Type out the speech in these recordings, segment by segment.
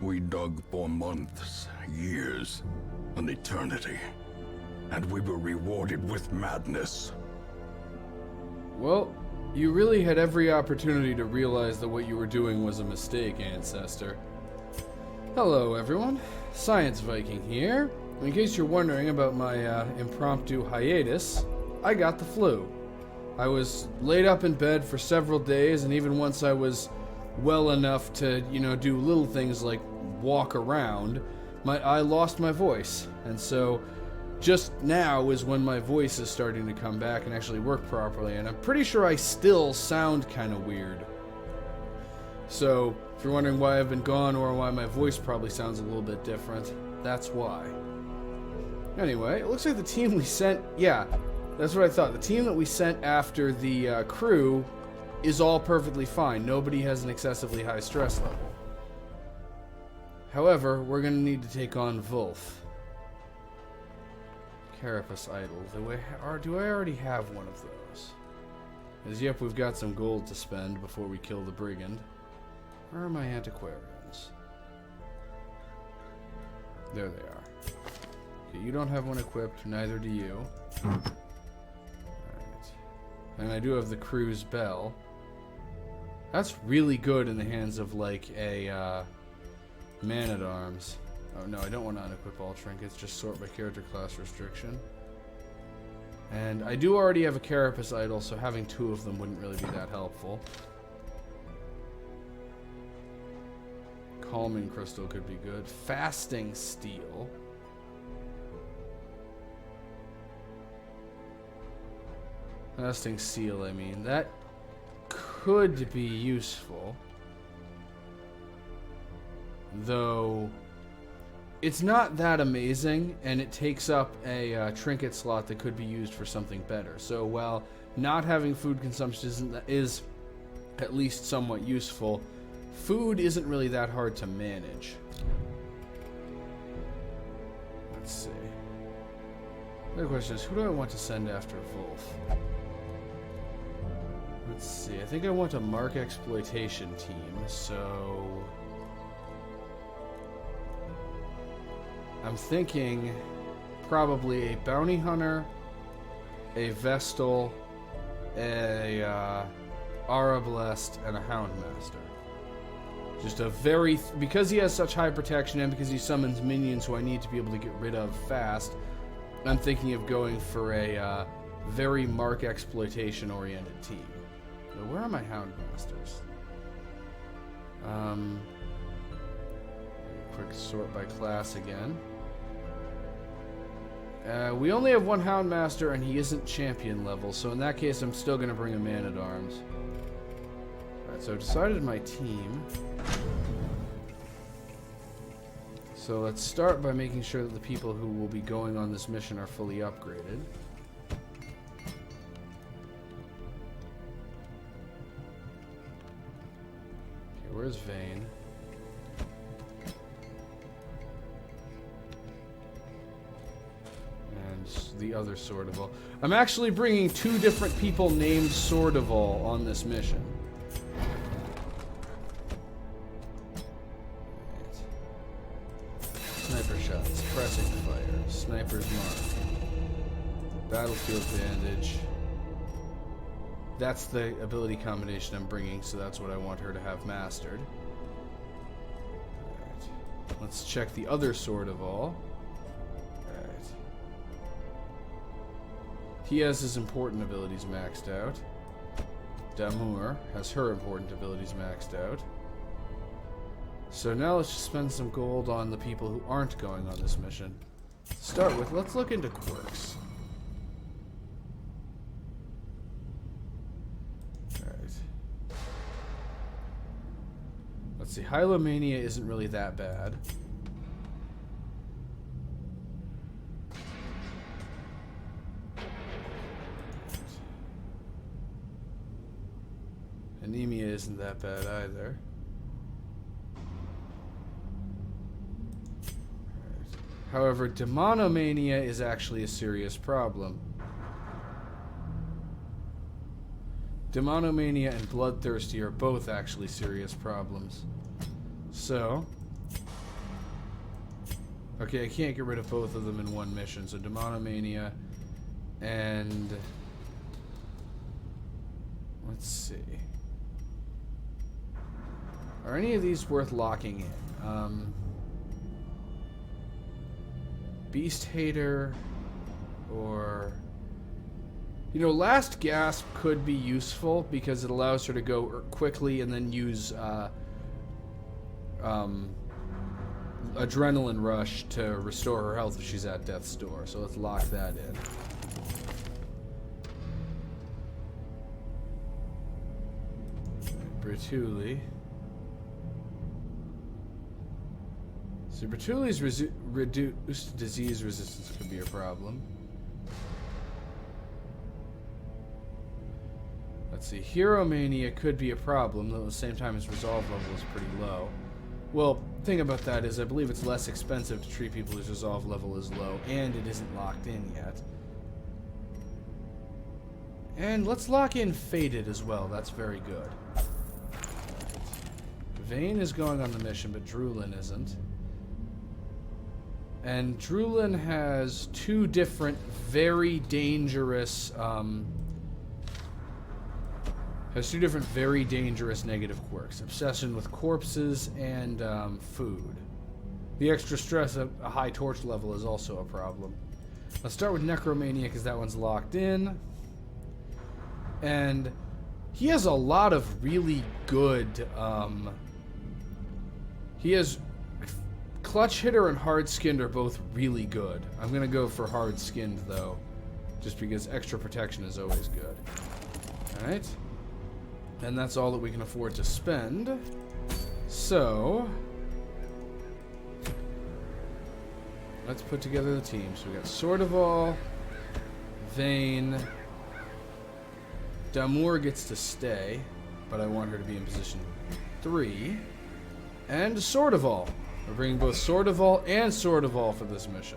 We dug for months, years, an eternity. And we were rewarded with madness. Well, you really had every opportunity to realize that what you were doing was a mistake, Ancestor. Hello, everyone. Science Viking here. In case you're wondering about my impromptu hiatus, I got the flu. I was laid up in bed for several days, and even once I was well enough to, do little things like walk around, I lost my voice. And so just now is when my voice is starting to come back and actually work properly, and I'm pretty sure I still sound kind of weird. So, if you're wondering why I've been gone or why my voice probably sounds a little bit different, that's why. Anyway, it looks like the team we sent, yeah, that's what I thought. The team that we sent after the crew is all perfectly fine. Nobody has an excessively high stress level. However, we're going to need to take on Vulf. Carapace Idol. Do I already have one of those? As yep, we've got some gold to spend before we kill the brigand. Where are my antiquarians? There they are. Okay, you don't have one equipped, neither do you. Alright. And I do have the crew's bell. That's really good in the hands of, like, a man-at-arms. Oh, no, I don't want to unequip all trinkets, just sort by character class restriction. And I do already have a Carapace Idol, so having two of them wouldn't really be that helpful. Calming Crystal could be good. Fasting Steel. Fasting Seal, I mean. That could be useful. Though it's not that amazing, and it takes up a trinket slot that could be used for something better. So while not having food consumption is at least somewhat useful, food isn't really that hard to manage. Let's see. The question is, who do I want to send after Vulf? Let's see. I think I want a mark exploitation team, so I'm thinking probably a bounty hunter, a Vestal, a Arablest, and a Houndmaster. Just a very... because he has such high protection and because he summons minions who I need to be able to get rid of fast, I'm thinking of going for a very mark exploitation oriented team. Now, where are my Houndmasters? Quick sort by class again. We only have one Houndmaster, and he isn't champion level, so in that case, I'm still going to bring a man-at-arms. Alright, so I've decided my team. So let's start by making sure that the people who will be going on this mission are fully upgraded. Okay, where's Vayne? The other Sordival. I'm actually bringing two different people named Sordival on this mission. Sniper shot, suppressing fire, sniper's mark, battlefield bandage. That's the ability combination I'm bringing, so that's what I want her to have mastered. Alright. Let's check the other Sordival. He has his important abilities maxed out. Damour has her important abilities maxed out. So now let's just spend some gold on the people who aren't going on this mission. To start with, let's look into quirks. Alright. Let's see, Hylomania isn't really that bad. Anemia isn't that bad either. Right. However, Demonomania is actually a serious problem. Demonomania and Bloodthirsty are both actually serious problems. So, Okay, I can't get rid of both of them in one mission, so Demonomania and... Let's see. Are any of these worth locking in? Beast Hater or... You know, Last Gasp could be useful because it allows her to go quickly and then use Adrenaline Rush to restore her health if she's at death's door. So let's lock that in. Bertulli. So Bertulli's reduced disease resistance could be a problem. Let's see, Hero Mania could be a problem, though at the same time its resolve level is pretty low. Well, the thing about that is I believe it's less expensive to treat people whose resolve level is low, and it isn't locked in yet. And let's lock in Faded as well, that's very good. Vane is going on the mission, but Drulin isn't. And Drulin has two different, very dangerous, negative quirks. Obsession with corpses and food. The extra stress at a high torch level is also a problem. Let's start with Necromania because that one's locked in. And he has a lot of really good... he has... Clutch Hitter and Hard Skinned are both really good. I'm going to go for Hard Skinned, though. Just because extra protection is always good. Alright. And that's all that we can afford to spend. So... let's put together the team. So we got Sortival, Vane... Damour gets to stay, but I want her to be in position 3. And Sortival. We're bringing both Sortival and Sortival for this mission.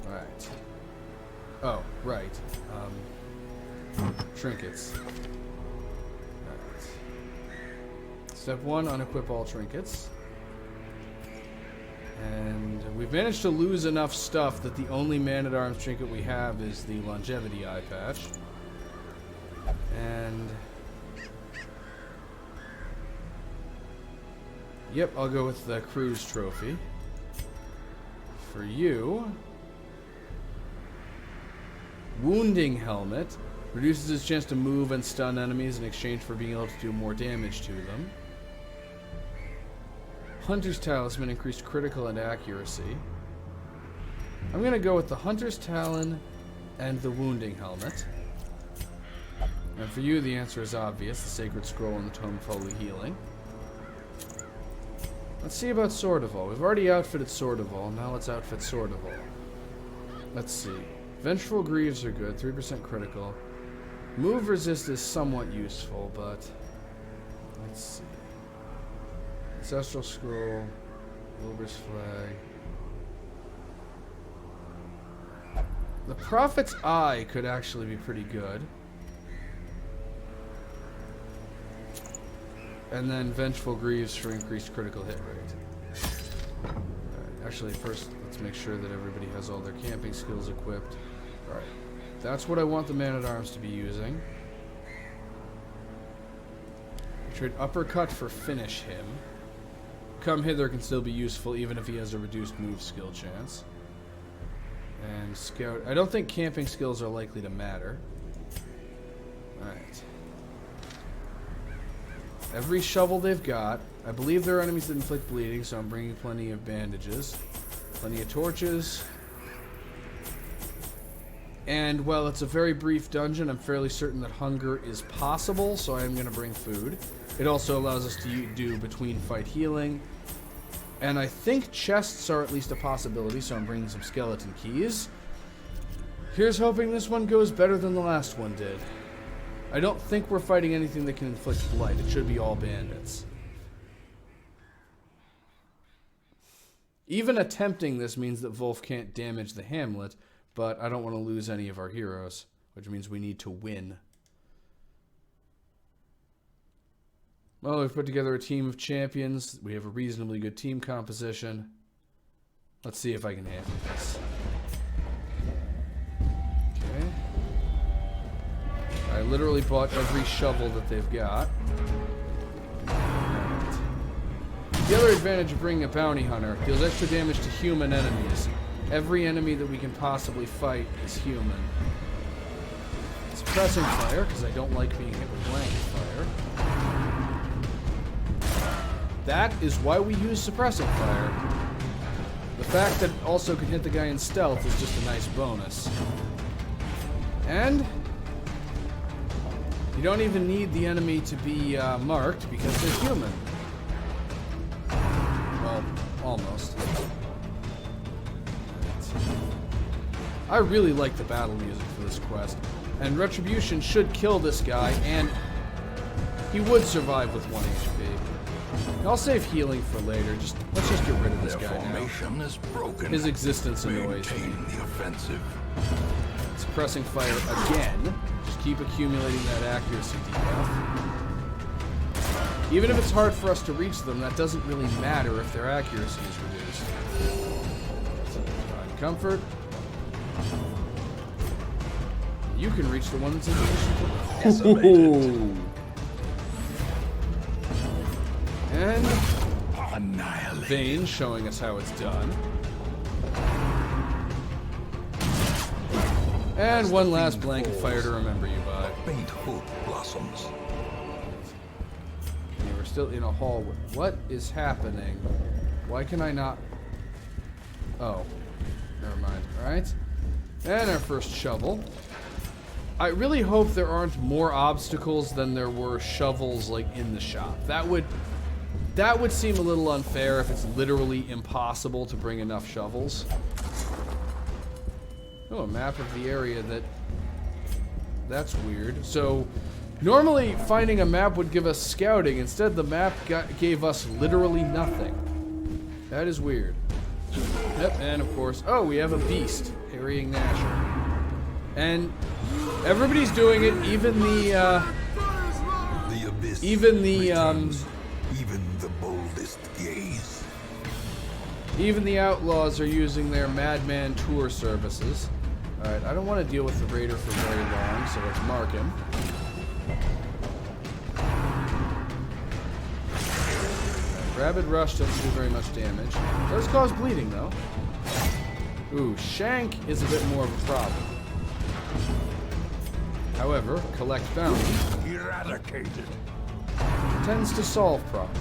Alright. Oh, right. Trinkets. Alright. Step 1, unequip all trinkets. And we've managed to lose enough stuff that the only Man-at-Arms trinket we have is the Longevity Eye Patch. And... yep, I'll go with the Cruise Trophy. For you... Wounding Helmet. Reduces his chance to move and stun enemies in exchange for being able to do more damage to them. Hunter's Talisman, increased critical and accuracy. I'm going to go with the Hunter's Talon and the Wounding Helmet. And for you, the answer is obvious. The Sacred Scroll and the Tome of Holy Healing. Let's see about Sortival. We've already outfitted Sortival. Now let's outfit Sortival. Let's see. Vengeful Greaves are good. 3% critical. Move Resist is somewhat useful, but... let's see. Ancestral Scroll, Wilbur's Flag. The Prophet's Eye could actually be pretty good. And then Vengeful Greaves for increased critical hit rate. Alright, actually, first, let's make sure that everybody has all their camping skills equipped. Alright, that's what I want the Man-at-Arms to be using. Trade Uppercut for Finish Him. Come Hither can still be useful even if he has a reduced move skill chance. And Scout... I don't think camping skills are likely to matter. Alright. Every shovel they've got. I believe there are enemies that inflict bleeding, so I'm bringing plenty of bandages. Plenty of torches. And, well, it's a very brief dungeon. I'm fairly certain that hunger is possible, so I am going to bring food. It also allows us to do between fight healing. And I think chests are at least a possibility, so I'm bringing some skeleton keys. Here's hoping this one goes better than the last one did. I don't think we're fighting anything that can inflict blight. It should be all bandits. Even attempting this means that Vulf can't damage the hamlet, but I don't want to lose any of our heroes, which means we need to win. Well, we've put together a team of champions. We have a reasonably good team composition. Let's see if I can handle this. Okay. I literally bought every shovel that they've got. Right. The other advantage of bringing a bounty hunter, deals extra damage to human enemies. Every enemy that we can possibly fight is human. Suppressing fire, because I don't like being hit with blanket fire. That is why we use suppressing fire. The fact that it also can hit the guy in stealth is just a nice bonus. And you don't even need the enemy to be marked because they're human. Well, almost. I really like the battle music for this quest. And Retribution should kill this guy, and he would survive with 1 HP. I'll save healing for later. Let's just get rid of this guy formation now. Is broken. His existence annoys me. Maintain the offensive. Suppressing fire again. Just keep accumulating that accuracy debuff. Even if it's hard for us to reach them, that doesn't really matter if their accuracy is reduced. Divine Comfort. You can reach the one that's in position. And Annihilate. Vane showing us how it's done. And one last blanket fire to remember you by. Faint hope blossoms. Okay, we're still in a hallway. What is happening? Why can I not? Oh, never mind. All right, and our first shovel. I really hope there aren't more obstacles than there were shovels like in the shop. That would seem a little unfair if it's literally impossible to bring enough shovels. Oh, a map of the area that's weird. So normally finding a map would give us scouting. Instead the map gave us literally nothing. That is weird. Yep, and of course, oh, we have a beast, harrying Gnasher. And everybody's doing it, even the abyss even the even the boldest gaze. even the outlaws are using their Madman tour services. Alright, I don't want to deal with the raider for very long, so let's mark him. Rabid Rush doesn't do very much damage. Does cause bleeding, though. Ooh, Shank is a bit more of a problem. However, Collect Bounty Eradicated. tends to solve problems.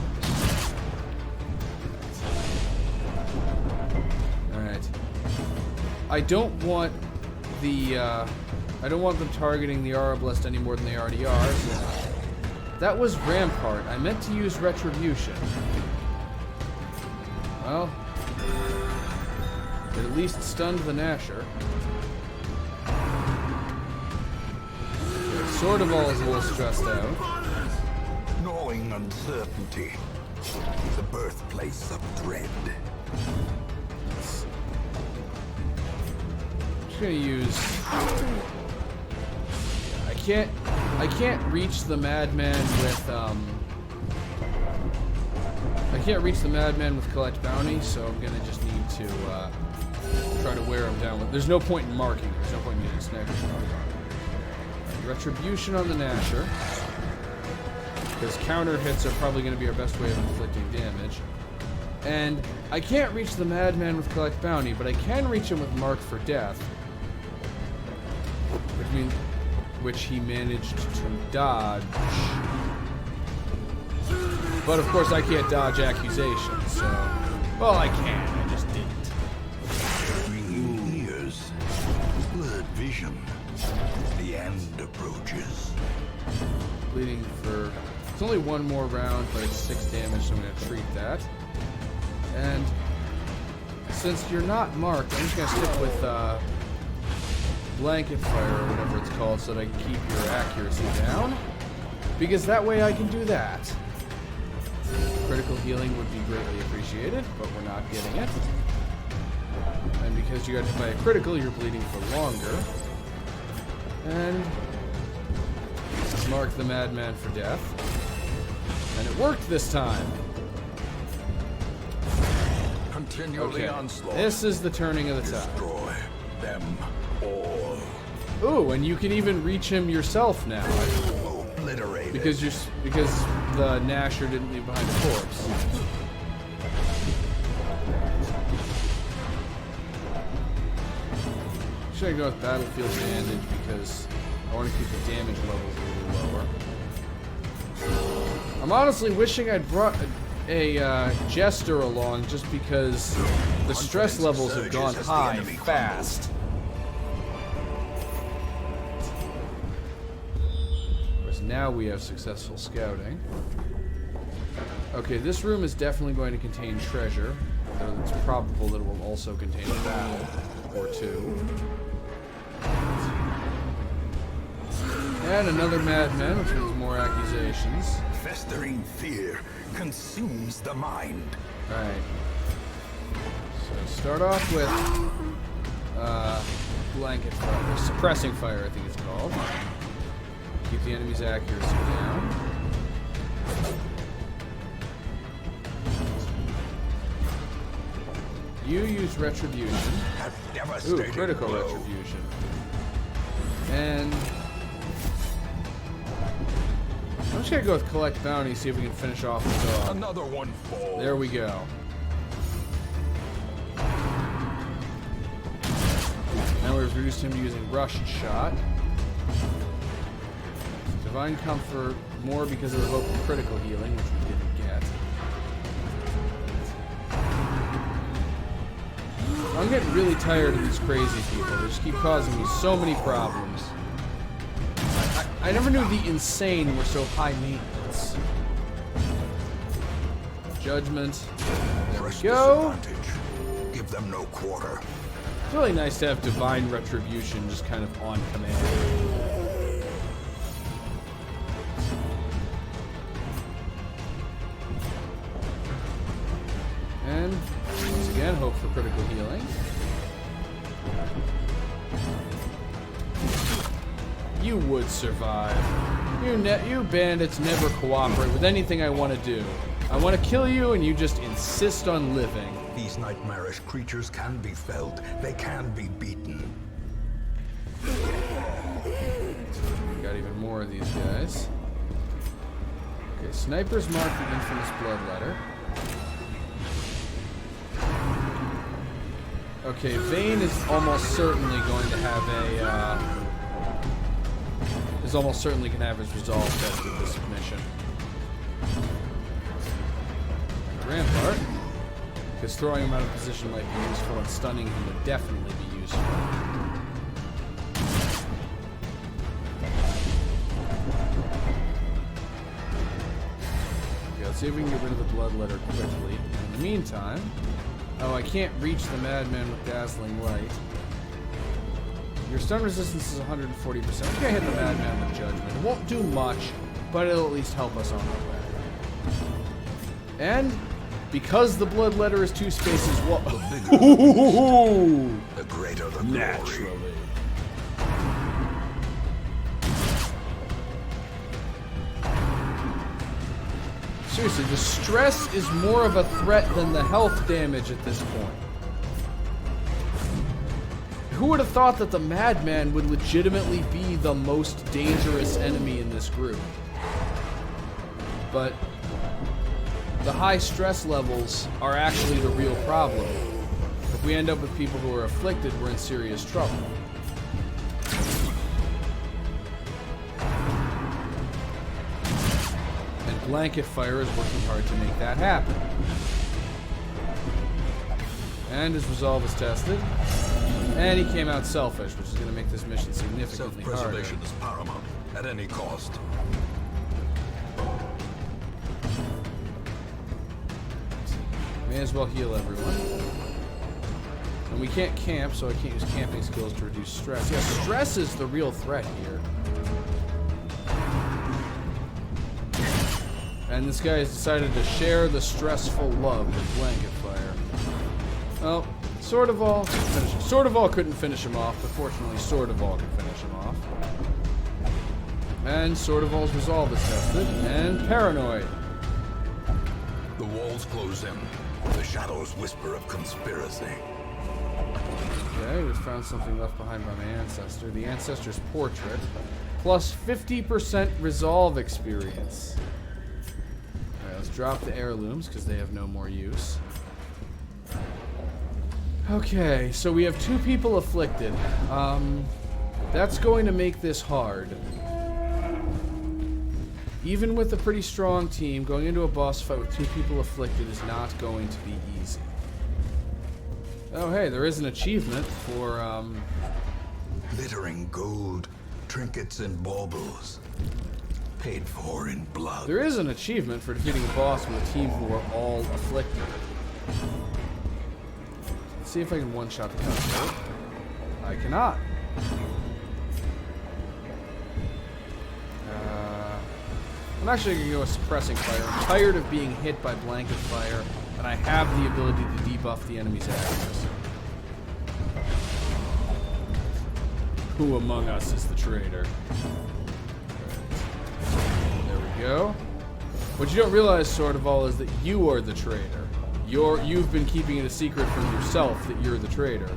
Alright. I don't want them targeting the Arbalest any more than they already are. So that was Rampart. I meant to use Retribution. Well, it at least stunned the Gnasher. Sword of All is a little stressed out. Gnawing uncertainty. The birthplace of dread. I'm just gonna use. I can't reach the Madman with I can't reach the Madman with Collect Bounty, so I'm gonna just need to try to wear him down. There's no point in marking. There's no point in using Snagger's mark. Retribution on the Gnasher, because counter hits are probably going to be our best way of inflicting damage. And I can't reach the Madman with Collect Bounty, but I can reach him with Mark for Death, which he managed to dodge. But of course I can't dodge accusations, so... Well, I can, I just didn't. Ringing ears. Blurred vision. The end approaches. Bleeding for... It's only one more round, but it's 6 damage, so I'm going to treat that. And since you're not marked, I'm just going to stick with blanket fire or whatever it's called so that I can keep your accuracy down. Because that way I can do that. Critical healing would be greatly appreciated, but we're not getting it. And because you got hit by a critical, you're bleeding for longer. And mark the Madman for death. And it worked this time. Continue the onslaught. This is the turning of the tide. Destroy them all. Ooh, and you can even reach him yourself now. Obliterate Because the Nasher didn't leave behind a corpse. Should I go with battlefield bandage because I want to keep the damage levels a little lower. I'm honestly wishing I'd brought a jester along just because the stress levels have gone high fast. Whereas now we have successful scouting. Okay, this room is definitely going to contain treasure, though it's probable that it will also contain a battle or two. And another madman, which means more accusations. Festering fear consumes the mind. Alright. So start off with blanket fire, suppressing fire I think it's called. Keep the enemy's accuracy down. You use retribution. Ooh, critical retribution. And I'm just gonna go with collect bounty, see if we can finish off the dog. Another one falls. There we go. Now we've reduced him to using rush shot. Divine comfort more because of the hope of critical healing, which we didn't get. I'm getting really tired of these crazy people. They just keep causing me so many problems. I never knew the insane were so high maintenance. Judgment. There we go. Give them no quarter. It's really nice to have divine retribution just kind of on command. And once again, hope for critical healing. You would survive. You bandits never cooperate with anything I want to do. I want to kill you and you just insist on living. These nightmarish creatures can be felled. They can be beaten. Got even more of these guys. Okay, snipers mark the infamous bloodletter. Okay, Vayne is almost certainly going to have a, is almost certainly going to have his resolve tested this mission. Rampart, because throwing him out of position might be useful and stunning him would definitely be useful. Okay, let's see if we can get rid of the bloodletter quickly. In the meantime, oh, I can't reach the madman with dazzling light. Your stun resistance is 140%. We can hit the madman with judgment. It won't do much, but it'll at least help us on our way. And because the bloodletter is 2 spaces, what? The greater the glory. Naturally. Seriously, the stress is more of a threat than the health damage at this point. Who would have thought that the madman would legitimately be the most dangerous enemy in this group? But the high stress levels are actually the real problem. If we end up with people who are afflicted, we're in serious trouble. And blanket fire is working hard to make that happen. And his resolve is tested. And he came out selfish, which is going to make this mission significantly harder. Self-preservation is paramount, at any cost. May as well heal everyone. And we can't camp, so I can't use camping skills to reduce stress. Yeah, stress is the real threat here. And this guy has decided to share the stressful love with blanket fire. Well, Sordaval couldn't finish him off, but fortunately Sordaval can finish him off. And Sordaval's resolve is tested, and paranoid. walls close in. The shadows whisper of conspiracy. Okay, we found something left behind by my ancestor. The ancestor's portrait. Plus 50% resolve experience. Alright, let's drop the heirlooms because they have no more use. Okay, so we have 2 people afflicted. That's going to make this hard. Even with a pretty strong team, going into a boss fight with 2 people afflicted is not going to be easy. Oh, hey, there is an achievement for, Glittering gold, trinkets and baubles. Paid for in blood. There is an achievement for defeating a boss with a team who are all afflicted. Let's see if I can one-shot the concept. I cannot. I'm actually going to go with suppressing fire. I'm tired of being hit by blanket fire, and I have the ability to debuff the enemy's actions. Who among us is the traitor? There we go. What you don't realize, sort of all, is that you are the traitor. You've been keeping it a secret from yourself that you're the traitor.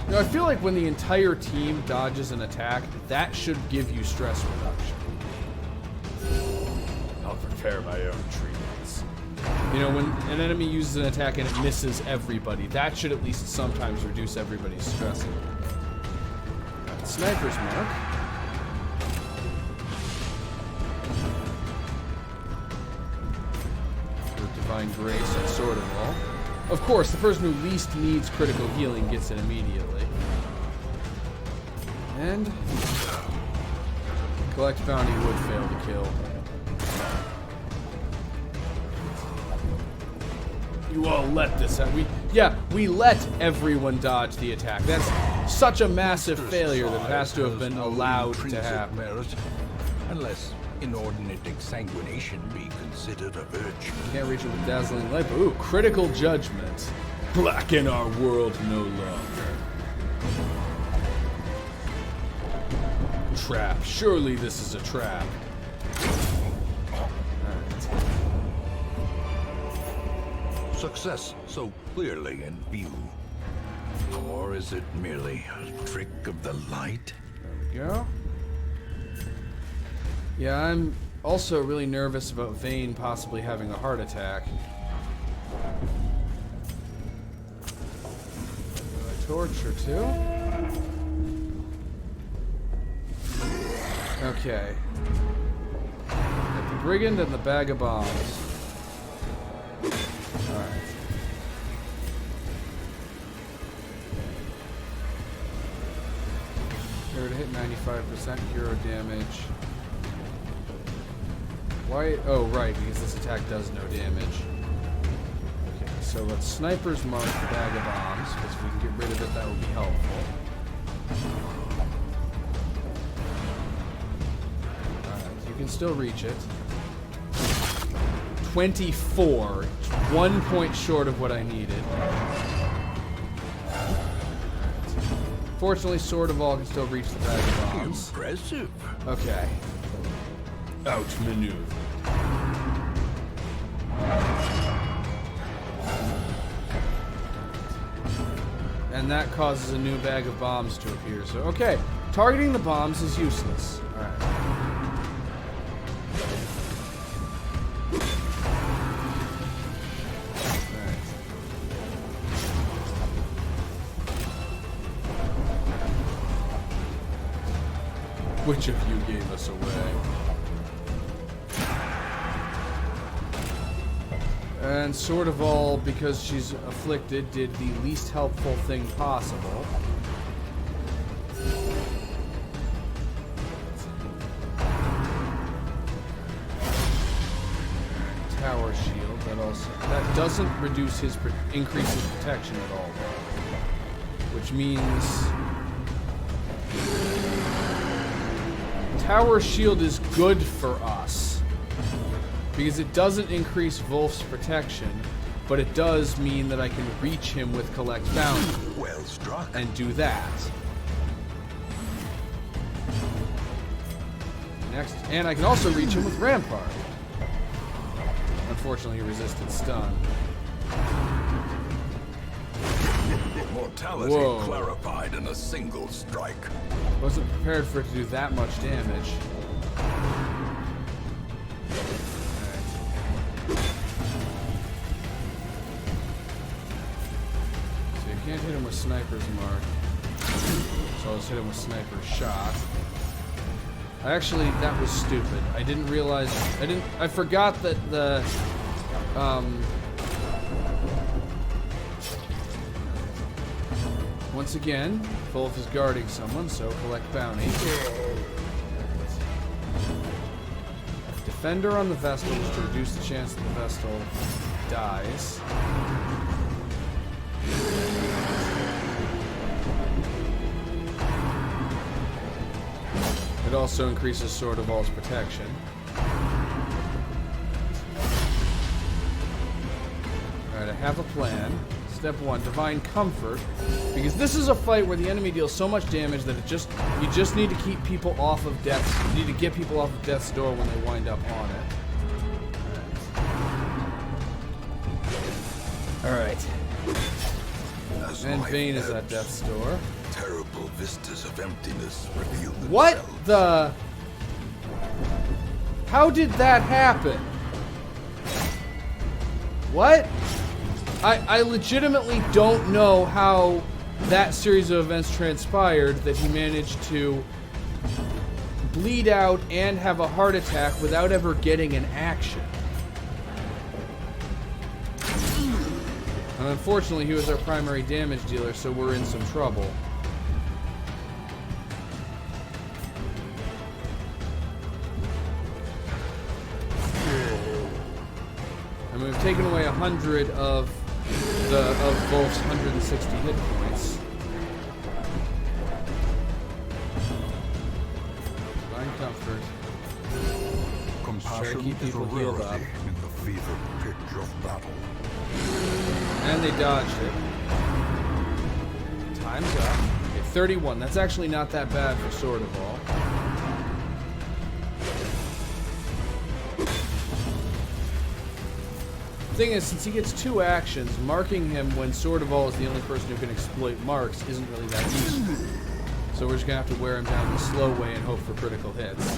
You know, I feel like when the entire team dodges an attack, that should give you stress reduction. I'll prepare my own treatments. You know, when an enemy uses an attack and it misses everybody, that should at least sometimes reduce everybody's stress. Sniper's mark. With Divine Grace and Sword of All. Of course, the person who least needs critical healing gets it immediately. And collect bounty would fail to kill. You all let this happen. We let everyone dodge the attack. That's such a massive failure that it has to have been allowed to happen. Merit, unless inordinate exsanguination be considered a virtue. Can't reach it with dazzling light, but ooh, critical judgment. Blacken our world no longer. Trap. Surely this is a trap. Alright. Success so clearly in view. Or is it merely a trick of the light? There we go. Yeah, I'm also really nervous about Vayne possibly having a heart attack. A torch or 2. Okay. Got the brigand and the bag of bombs. Alright. Here to hit 95% hero damage. Why? Oh, right, because this attack does no damage. Okay, so let's sniper's mark the bag of bombs, because if we can get rid of it, that would be helpful. Alright, you can still reach it. 24. 1 point short of what I needed. Fortunately, Sword of All can still reach the bag of bombs. Impressive. Okay. Outmaneuver. And that causes a new bag of bombs to appear. So, okay. Targeting the bombs is useless. Alright. Which of you gave us away? And Sword of All, because she's afflicted, did the least helpful thing possible. Tower shield, that doesn't reduce his increase his protection at all, which means Tower shield is good for us because it doesn't increase Vulf's protection, but it does mean that I can reach him with collect bounty. Well struck. And do that. Next, and I can also reach him with rampart. Unfortunately, he resisted stun. Mortality Whoa. clarified in a single strike. Wasn't prepared for it to do that much damage. So you can't hit him with Sniper's Mark. So I'll just hit him with Sniper's Shot. Actually, that was stupid. I didn't realize... I forgot that the... Once again, Vulf is guarding someone, so collect bounty. Defender on the Vestal is to reduce the chance that the Vestal dies. It also increases Sword of All's protection. Alright, I have a plan. Step 1, Divine Comfort. Because this is a fight where the enemy deals so much damage that you just need to keep people off of death's... You need to get people off of death's door when they wind up on it. Alright. And Vayne is at death's door. Terrible vistas of emptiness reveal themselves. What the... How did that happen? What? I legitimately don't know how that series of events transpired that he managed to bleed out and have a heart attack without ever getting an action. And unfortunately, he was our primary damage dealer, so we're in some trouble. And we've taken away 100 of Vulf's 160 hit points. Divine Comfort. Compassion keep people is a healed rarity up. in the fevered pitch of battle. And they dodged it. Time's up. Okay, 31. That's actually not that bad for Sword of All. Thing is, since he gets 2 actions, marking him when Sword of All is the only person who can exploit marks isn't really that useful. So we're just gonna have to wear him down the slow way and hope for critical hits.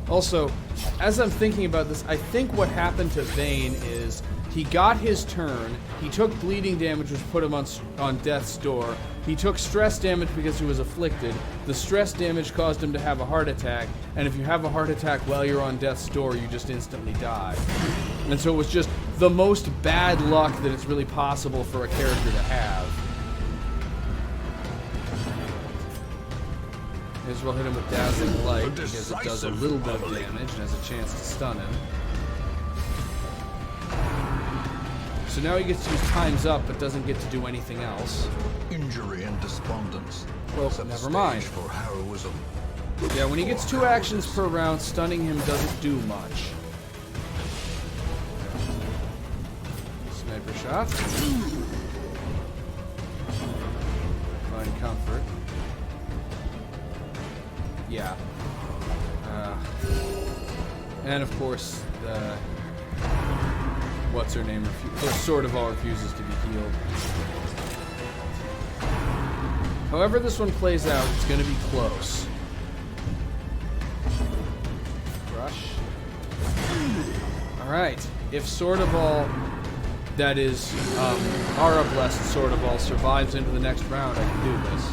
Also, as I'm thinking about this, I think what happened to Vayne is he got his turn, he took bleeding damage which put him on death's door, he took stress damage because he was afflicted, the stress damage caused him to have a heart attack, and if you have a heart attack while you're on death's door, you just instantly die. And so it was just the most bad luck that it's really possible for a character to have. May as well hit him with Dazzling Light because it does a little bit of damage and has a chance to stun him. So now he gets to use Time's Up, but doesn't get to do anything else. Injury and despondence. Well, Set the never stage mind. For heroism. Yeah, when he gets 2 actions per round, stunning him doesn't do much. Sniper Shot. Find Comfort. Yeah. And of course, the... What's her name? Sword of All refuses to be healed. However this one plays out, it's going to be close. Rush. Alright. If Sword of All, that is, Aura Blessed Sword of All, survives into the next round, I can do this.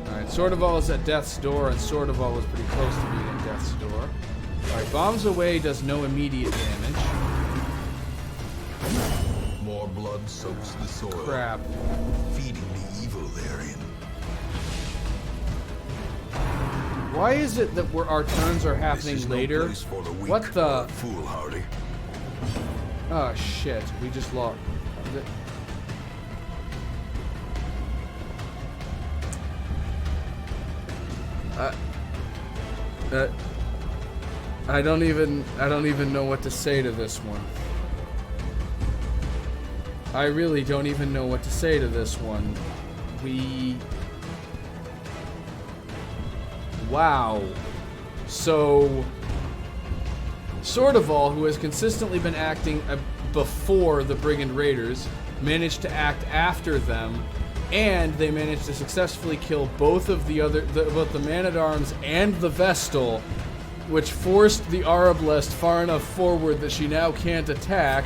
Alright, Sword of All is at Death's Door, and Sword of All was pretty close to being at Death's Door. Alright, Bombs Away does no immediate damage. More blood soaks the soil. Crap. Feeding the evil therein. Why is it that our turns are happening This is later? No place for the weak What the? or foolhardy. Oh shit, we just lost. I don't even know what to say to this one. I really don't even know what to say to this one. Wow. So, Sordaval, who has consistently been acting before the Brigand Raiders, managed to act after them, and they managed to successfully kill both of both the Man-at-Arms and the Vestal, which forced the Arablest far enough forward that she now can't attack,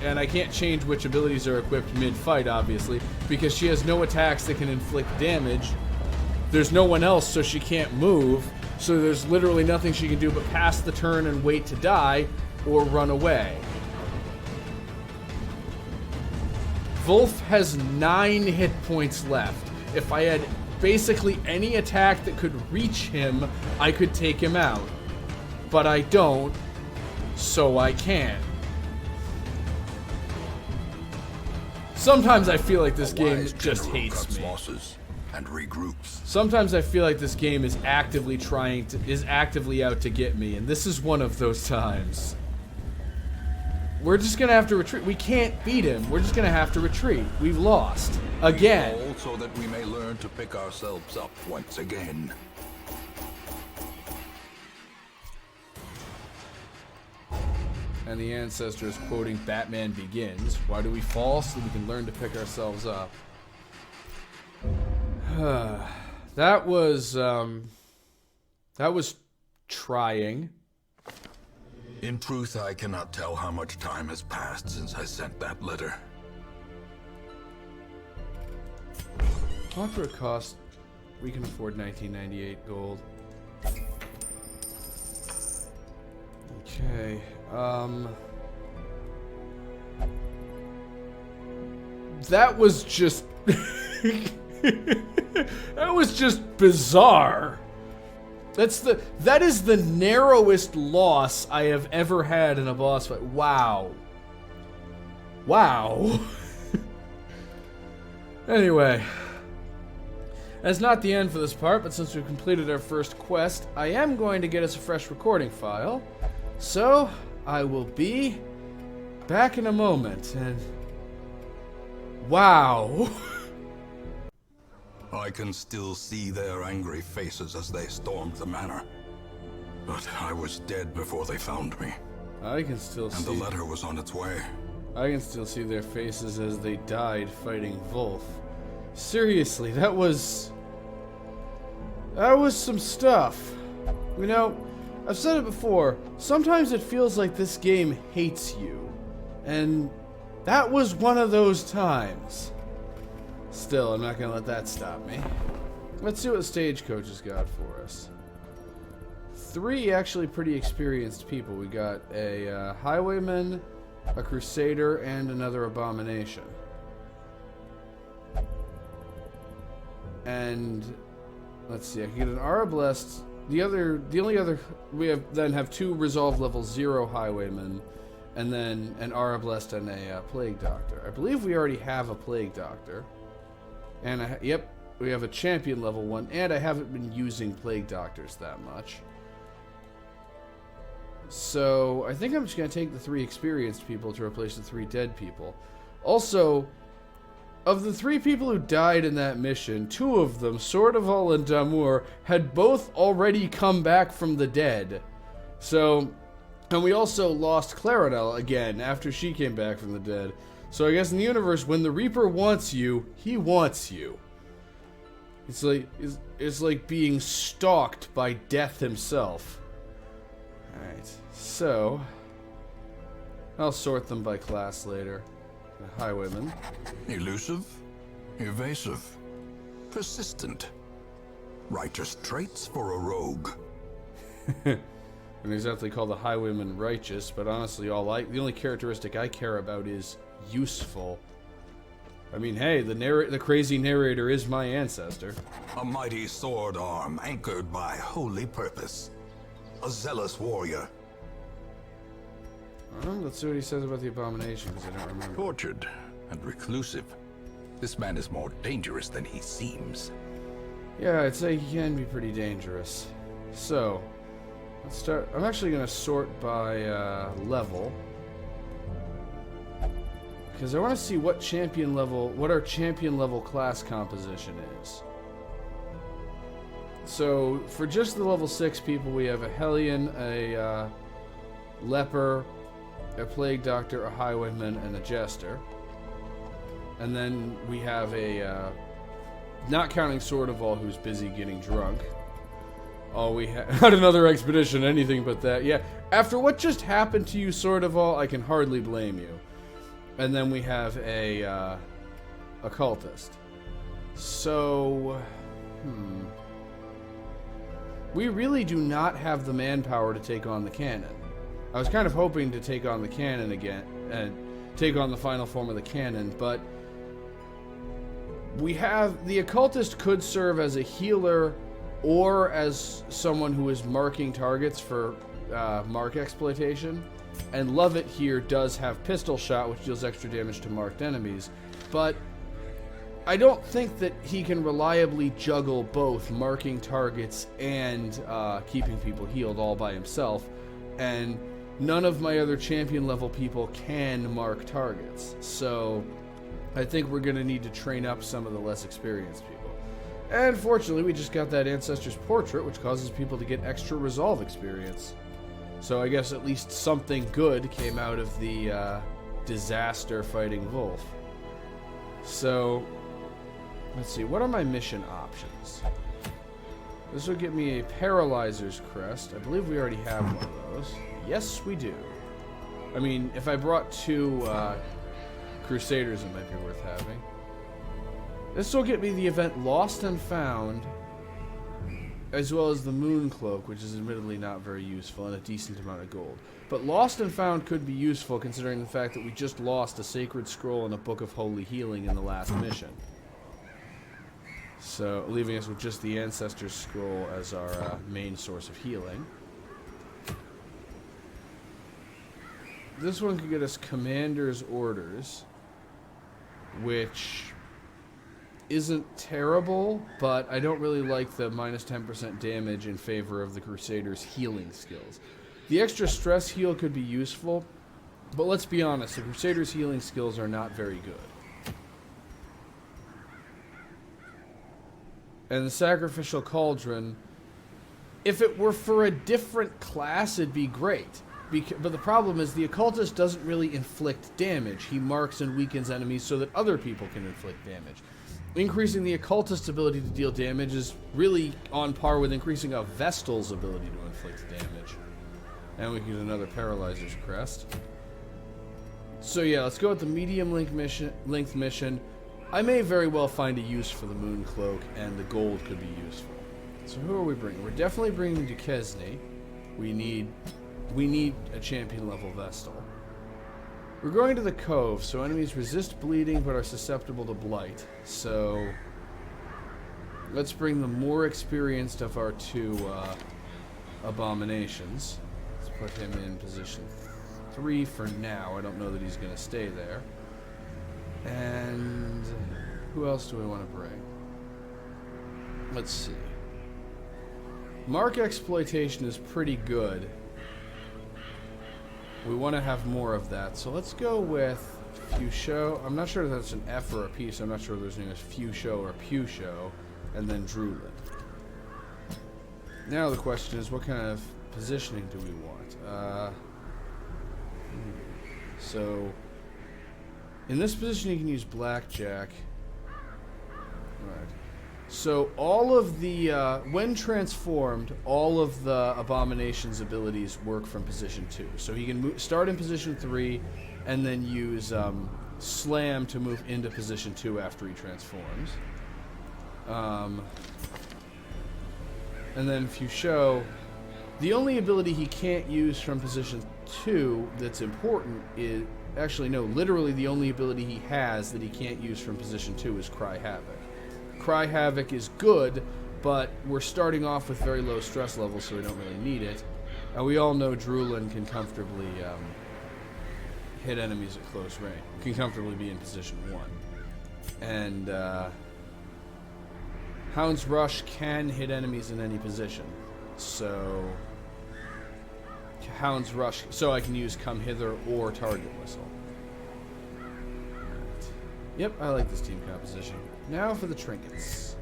and I can't change which abilities are equipped mid-fight, obviously, because she has no attacks that can inflict damage. There's no one else, so she can't move, so there's literally nothing she can do but pass the turn and wait to die, or run away. Vulf has 9 hit points left. If I had basically any attack that could reach him, I could take him out. But I don't, so I can't. Sometimes I feel like this game just hates me. Losses and regroups. Sometimes I feel like this game is actively out to get me, and this is one of those times. We're just gonna have to retreat. We can't beat him. We're just gonna have to retreat. We've lost. Again. We fall so that we may learn to pick ourselves up once again. And the ancestor is quoting Batman Begins. Why do we fall? So that we can learn to pick ourselves up. That was trying. In truth, I cannot tell how much time has passed since I sent that letter. Opera cost, we can afford 1998 gold. Okay, that was just that was just bizarre. That is the narrowest loss I have ever had in a boss fight. Wow. Wow. Anyway, that's not the end for this part, but since we've completed our first quest, I am going to get us a fresh recording file. So, I will be back in a moment, and wow. I can still see their angry faces as they stormed the manor. But I was dead before they found me. I can still see... And the letter was on its way. I can still see their faces as they died fighting Vulf. Seriously, that was some stuff. You know, I've said it before, sometimes it feels like this game hates you. And that was one of those times. Still, I'm not going to let that stop me. Let's see what Stagecoach has got for us. 3 actually pretty experienced people. We got a highwayman, a crusader, and another abomination. And let's see, I can get an Arablest. The only other we have 2 resolve level 0 highwaymen, and then an Arablest and a plague doctor. I believe we already have a plague doctor. And yep, we have a champion level 1, and I haven't been using plague doctors that much. So I think I'm just going to take the 3 experienced people to replace the 3 dead people. Also, of the 3 people who died in that mission, 2 of them, Sordaval and Damour, had both already come back from the dead. So, and we also lost Clarinel again after she came back from the dead. So I guess in the universe, when the Reaper wants you, he wants you. It's like being stalked by death himself. Alright, so I'll sort them by class later. Highwayman. Elusive, evasive, persistent. Righteous traits for a rogue. And exactly call the highwayman righteous, but honestly, the only characteristic I care about is useful. I mean, hey, the crazy narrator is my ancestor. A mighty sword arm anchored by holy purpose. A zealous warrior. Let's see what he says about the abomination, because I don't remember. Tortured and reclusive. This man is more dangerous than he seems. Yeah, I'd say he can be pretty dangerous. So, let's start. I'm actually going to sort by level. Because I want to see what our champion level class composition is. So, for just the level 6 people, we have a Hellion, a Leper, a Plague Doctor, a Highwayman, and a Jester. And then we have a, not counting Sordaval, who's busy getting drunk. Oh, we had another expedition, anything but that. Yeah, after what just happened to you, Sordaval, I can hardly blame you. And then we have a Occultist. So, we really do not have the manpower to take on the cannon. I was kind of hoping to take on the cannon again, and take on the final form of the cannon, but we have... The Occultist could serve as a healer or as someone who is marking targets for mark exploitation. And Lovett here does have Pistol Shot, which deals extra damage to marked enemies, but I don't think that he can reliably juggle both marking targets and keeping people healed all by himself, and none of my other champion level people can mark targets. So I think we're going to need to train up some of the less experienced people. And fortunately, we just got that Ancestor's Portrait, which causes people to get extra resolve experience. So I guess at least something good came out of the disaster fighting Vulf. So... let's see, what are my mission options? This will get me a Paralyzer's Crest. I believe we already have one of those. Yes, we do. I mean, if I brought 2 Crusaders, it might be worth having. This will get me the event Lost and Found, as well as the Moon Cloak, which is admittedly not very useful, and a decent amount of gold. But Lost and Found could be useful, considering the fact that we just lost a Sacred Scroll and a Book of Holy Healing in the last mission. So, leaving us with just the Ancestor's Scroll as our main source of healing. This one could get us Commander's Orders, which isn't terrible, but I don't really like the minus 10% damage in favor of the Crusader's healing skills. The extra stress heal could be useful, but let's be honest, the Crusader's healing skills are not very good. And the Sacrificial Cauldron, if it were for a different class, it'd be great. But the problem is the Occultist doesn't really inflict damage. He marks and weakens enemies so that other people can inflict damage. Increasing the Occultist's ability to deal damage is really on par with increasing a Vestal's ability to inflict damage. And we can get another Paralyzer's Crest. So yeah, let's go with the medium length mission. I may very well find a use for the Moon Cloak, and the gold could be useful. So who are we bringing? We're definitely bringing Duquesne. We need a champion level Vestal. We're going to the Cove, so enemies resist bleeding but are susceptible to blight. So let's bring the more experienced of our 2 abominations. Let's put him in position 3 for now. I don't know that he's going to stay there. And who else do I want to bring? Let's see. Mark exploitation is pretty good. We want to have more of that, so let's go with Fusho. I'm not sure if that's an F or a P, so I'm not sure if there's name is Fusho or Pusho, and then Druid. Now the question is, what kind of positioning do we want? So, in this position you can use Blackjack. Alright. So all of the, when transformed, all of the Abomination's abilities work from position 2. So he can start in position 3, and then use Slam to move into position 2 after he transforms. And then Fusho, the only ability he can't use from position 2 that's important is, actually no, literally the only ability he has that he can't use from position 2 is Cry Havoc. Cry Havoc is good, but we're starting off with very low stress levels, so we don't really need it. And we all know Drulin can comfortably hit enemies at close range. Can comfortably be in position 1. And Hound's Rush can hit enemies in any position. So Hound's Rush, so I can use Come Hither or Target Whistle. Yep, I like this team composition. Now for the trinkets.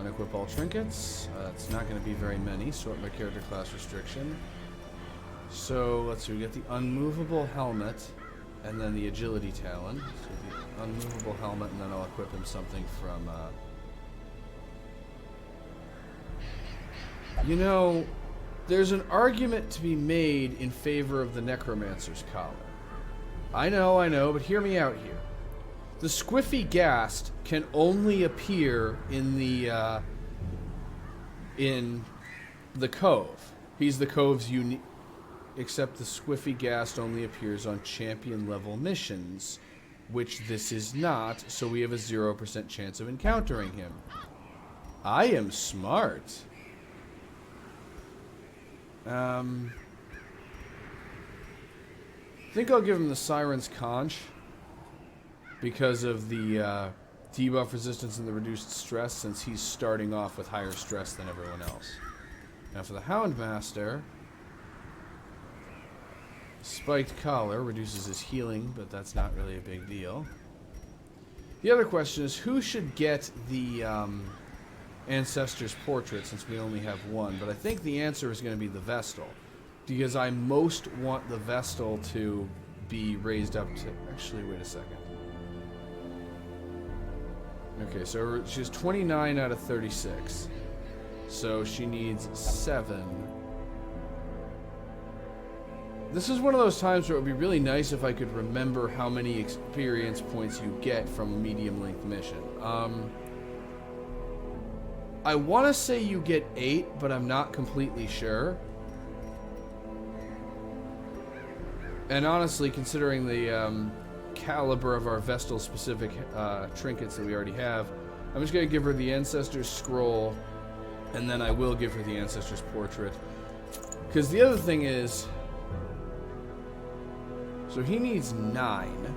Unequip all trinkets. It's not going to be very many. Sort by character class restriction. So, let's see. We get the unmovable helmet and then the agility talon. So the unmovable helmet, and then I'll equip him something from... You know, there's an argument to be made in favor of the Necromancer's collar. I know, but hear me out here. The Squiffy Ghast can only appear in the Cove. He's the Cove's unique... Except the Squiffy Ghast only appears on champion level missions, which this is not, so we have a 0% chance of encountering him. I am smart. I think I'll give him the Siren's Conch because of the debuff resistance and the reduced stress, since he's starting off with higher stress than everyone else. Now for the Houndmaster, Spiked Collar reduces his healing, but that's not really a big deal. The other question is, who should get the Ancestor's Portrait, since we only have one? But I think the answer is going to be the Vestal, because I most want the Vestal to be raised up to... Actually, wait a second. Okay, so she's 29 out of 36. So she needs 7. This is one of those times where it would be really nice if I could remember how many experience points you get from a medium-length mission. I want to say you get 8, but I'm not completely sure. And honestly, considering the caliber of our Vestal-specific trinkets that we already have, I'm just going to give her the Ancestor's Scroll, and then I will give her the Ancestor's Portrait. Because the other thing is... So he needs 9.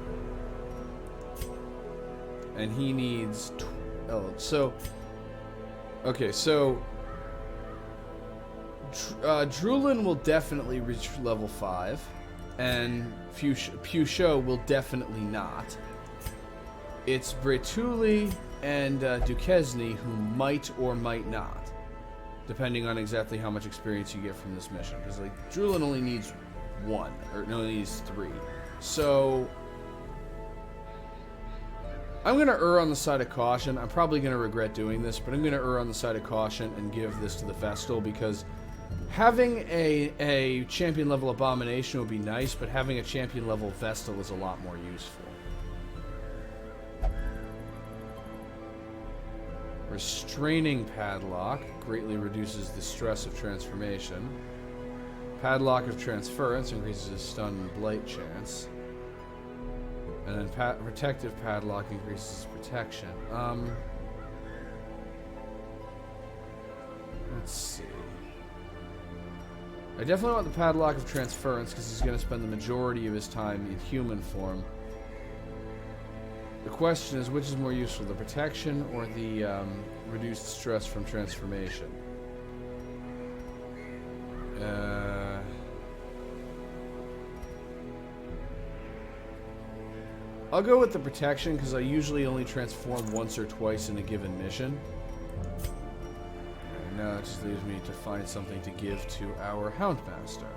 And he needs 12. So... Okay, so... Drulin will definitely reach level 5. And Pusho will definitely not. It's Bretuli and Duquesne who might or might not. Depending on exactly how much experience you get from this mission. Because, like, Drulin only needs 1. Or, no, he needs 3. So... I'm going to err on the side of caution. I'm probably going to regret doing this, but I'm going to err on the side of caution and give this to the Vestal, because having a champion level Abomination would be nice, but having a champion level Vestal is a lot more useful. Restraining Padlock greatly reduces the stress of transformation. Padlock of Transference increases his stun and blight chance. And then Protective Padlock increases protection. Let's see. I definitely want the Padlock of Transference, because he's going to spend the majority of his time in human form. The question is, which is more useful, the protection or the reduced stress from transformation? I'll go with the protection, because I usually only transform once or twice in a given mission. And now it just leaves me to find something to give to our Houndmaster.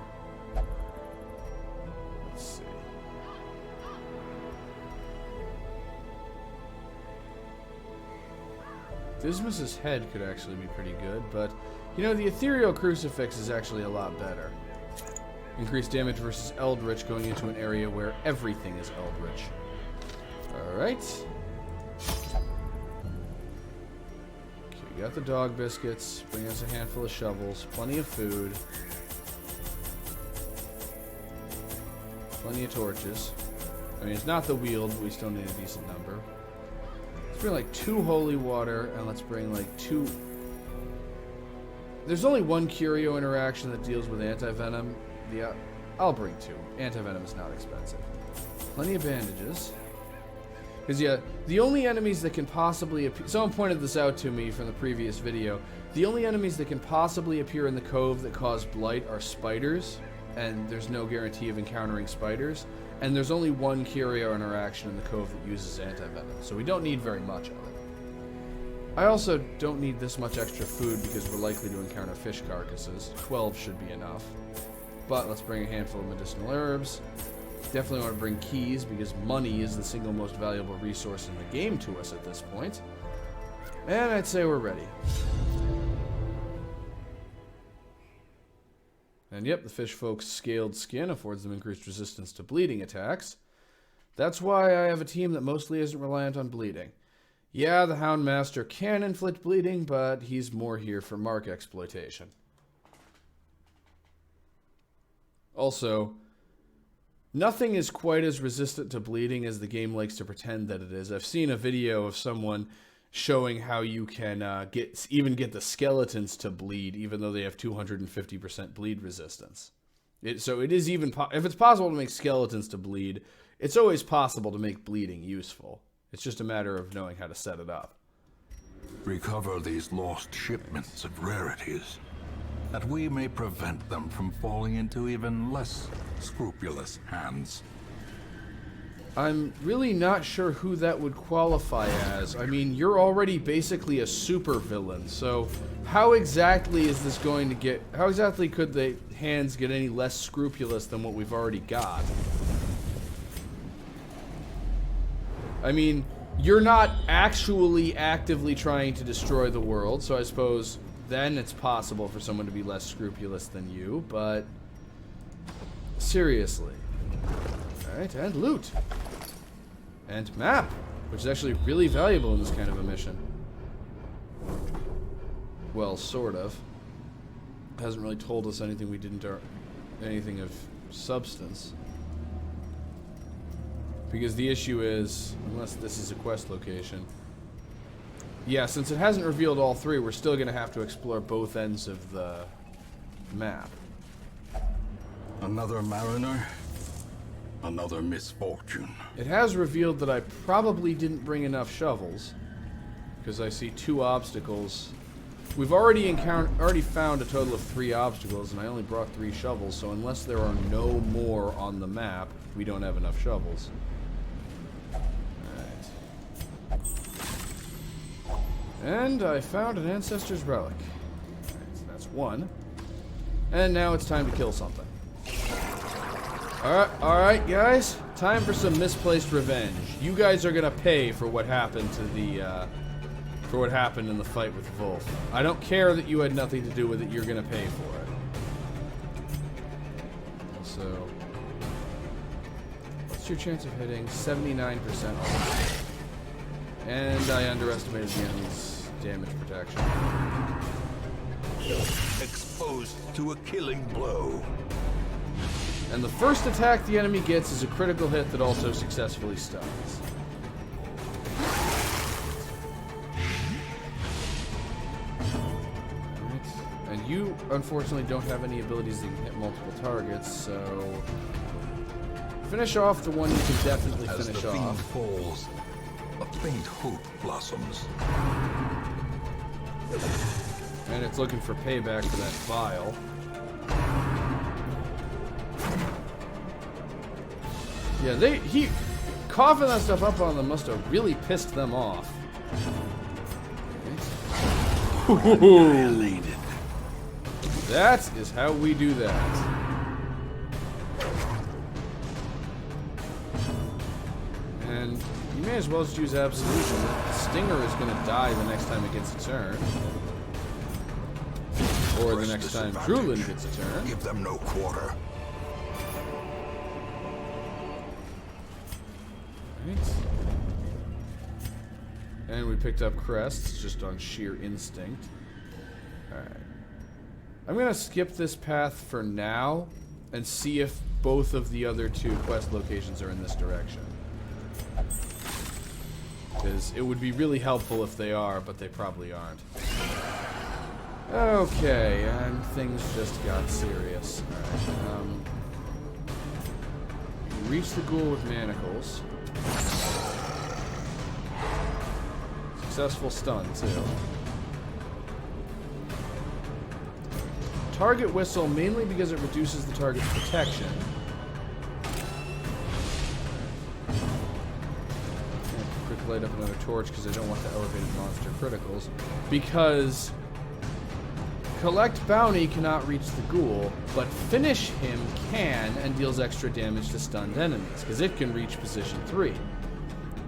Let's see. Dismas's head could actually be pretty good, but, you know, the Ethereal Crucifix is actually a lot better. Increased damage versus Eldritch going into an area where everything is Eldritch. Alright. Okay, we got the dog biscuits. Bring us a handful of shovels. Plenty of food. Plenty of torches. I mean, it's not the wield, but we still need a decent number. Let's bring like 2 holy water, and let's bring like 2... There's only one curio interaction that deals with anti-venom. I'll bring 2. Anti-venom is not expensive. Plenty of bandages. Because, yeah, the only enemies that can possibly appear... Someone pointed this out to me from the previous video. The only enemies that can possibly appear in the Cove that cause blight are spiders. And there's no guarantee of encountering spiders. And there's only one curio interaction in the Cove that uses anti-venom. So we don't need very much of it. I also don't need this much extra food because we're likely to encounter fish carcasses. 12 should be enough. But let's bring a handful of medicinal herbs. Definitely want to bring keys because money is the single most valuable resource in the game to us at this point. And I'd say we're ready. And yep, the fish folk's scaled skin affords them increased resistance to bleeding attacks. That's why I have a team that mostly isn't reliant on bleeding. Yeah, the Hound Master can inflict bleeding, but he's more here for mark exploitation. Also, nothing is quite as resistant to bleeding as the game likes to pretend that it is. I've seen a video of someone showing how you can even get the skeletons to bleed, even though they have 250% bleed resistance. So it is even if it's possible to make skeletons to bleed, it's always possible to make bleeding useful. It's just a matter of knowing how to set it up. Recover these lost shipments of rarities, that we may prevent them from falling into even less scrupulous hands. I'm really not sure who that would qualify as. I mean, you're already basically a supervillain, so how exactly is this going to get... How exactly could the hands get any less scrupulous than what we've already got? I mean, you're not actually actively trying to destroy the world, so I suppose then it's possible for someone to be less scrupulous than you, but... Seriously. Alright, and loot. And map, which is actually really valuable in this kind of a mission. Well, sort of. It hasn't really told us anything we didn't... anything of substance. Because the issue is, unless this is a quest location... Yeah, since it hasn't revealed all three, we're still going to have to explore both ends of the map. Another mariner? Another misfortune. It has revealed that I probably didn't bring enough shovels, because I see 2 obstacles. We've already found a total of 3 obstacles, and I only brought 3 shovels, so unless there are no more on the map, we don't have enough shovels. Alright. And I found an Ancestor's Relic. Alright, so that's 1. And now it's time to kill something. Alright, guys. Time for some misplaced revenge. You guys are gonna pay for what happened to the, for what happened in the fight with Vulf. I don't care that you had nothing to do with it, you're gonna pay for it. So... What's your chance of hitting? 79%. And I underestimated the enemy's damage protection. Exposed to a killing blow. And the first attack the enemy gets is a critical hit that also successfully stuns. Right. And you, unfortunately, don't have any abilities that can hit multiple targets, so... Finish off the one you can definitely finish off. As the fiend falls, a faint hope blossoms. And it's looking for payback for that vial. Yeah, coughing that stuff up on them must have really pissed them off. Annihilated. That is how we do that. And you may as well just use Absolution. The Stinger is going to die the next time it gets a turn. Or the next time Drulin gets a turn. Give them no quarter. Right. And we picked up crests just on sheer instinct. Alright. I'm going to skip this path for now and see if both of the other 2 quest locations are in this direction. Because it would be really helpful if they are, but they probably aren't. Okay, and things just got serious. Alright, we reached the ghoul with manacles. Successful stun, too. Target whistle, mainly because it reduces the target's protection. light up another torch because I don't want the elevated monster criticals. Because collect bounty cannot reach the ghoul, but finish him can and deals extra damage to stunned enemies because it can reach position 3.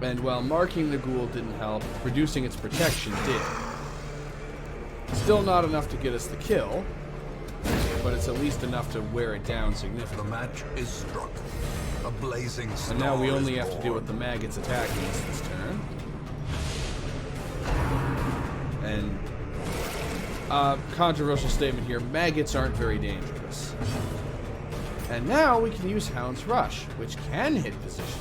And while marking the ghoul didn't help, reducing its protection did. Still not enough to get us the kill, but it's at least enough to wear it down significantly. The match is struck. A blazing star. And now we only have to deal with the maggots attacking us this turn. And controversial statement here, maggots aren't very dangerous. And now we can use Hound's Rush, which can hit position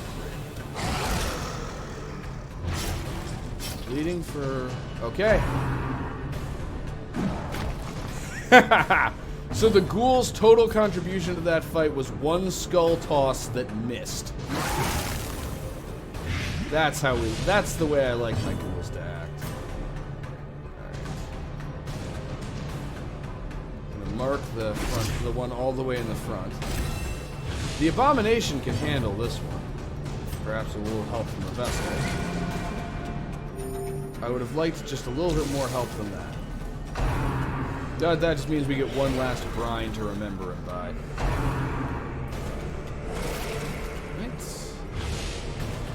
3. Bleeding for... okay. So the ghoul's total contribution to that fight was 1 skull toss that missed. That's the way I like my ghouls to act. Mark the front, the one all the way in the front. The Abomination can handle this one. Perhaps a little help from the vessel. I would have liked just a little bit more help than that. That just means we get one last brine to remember him by. Right.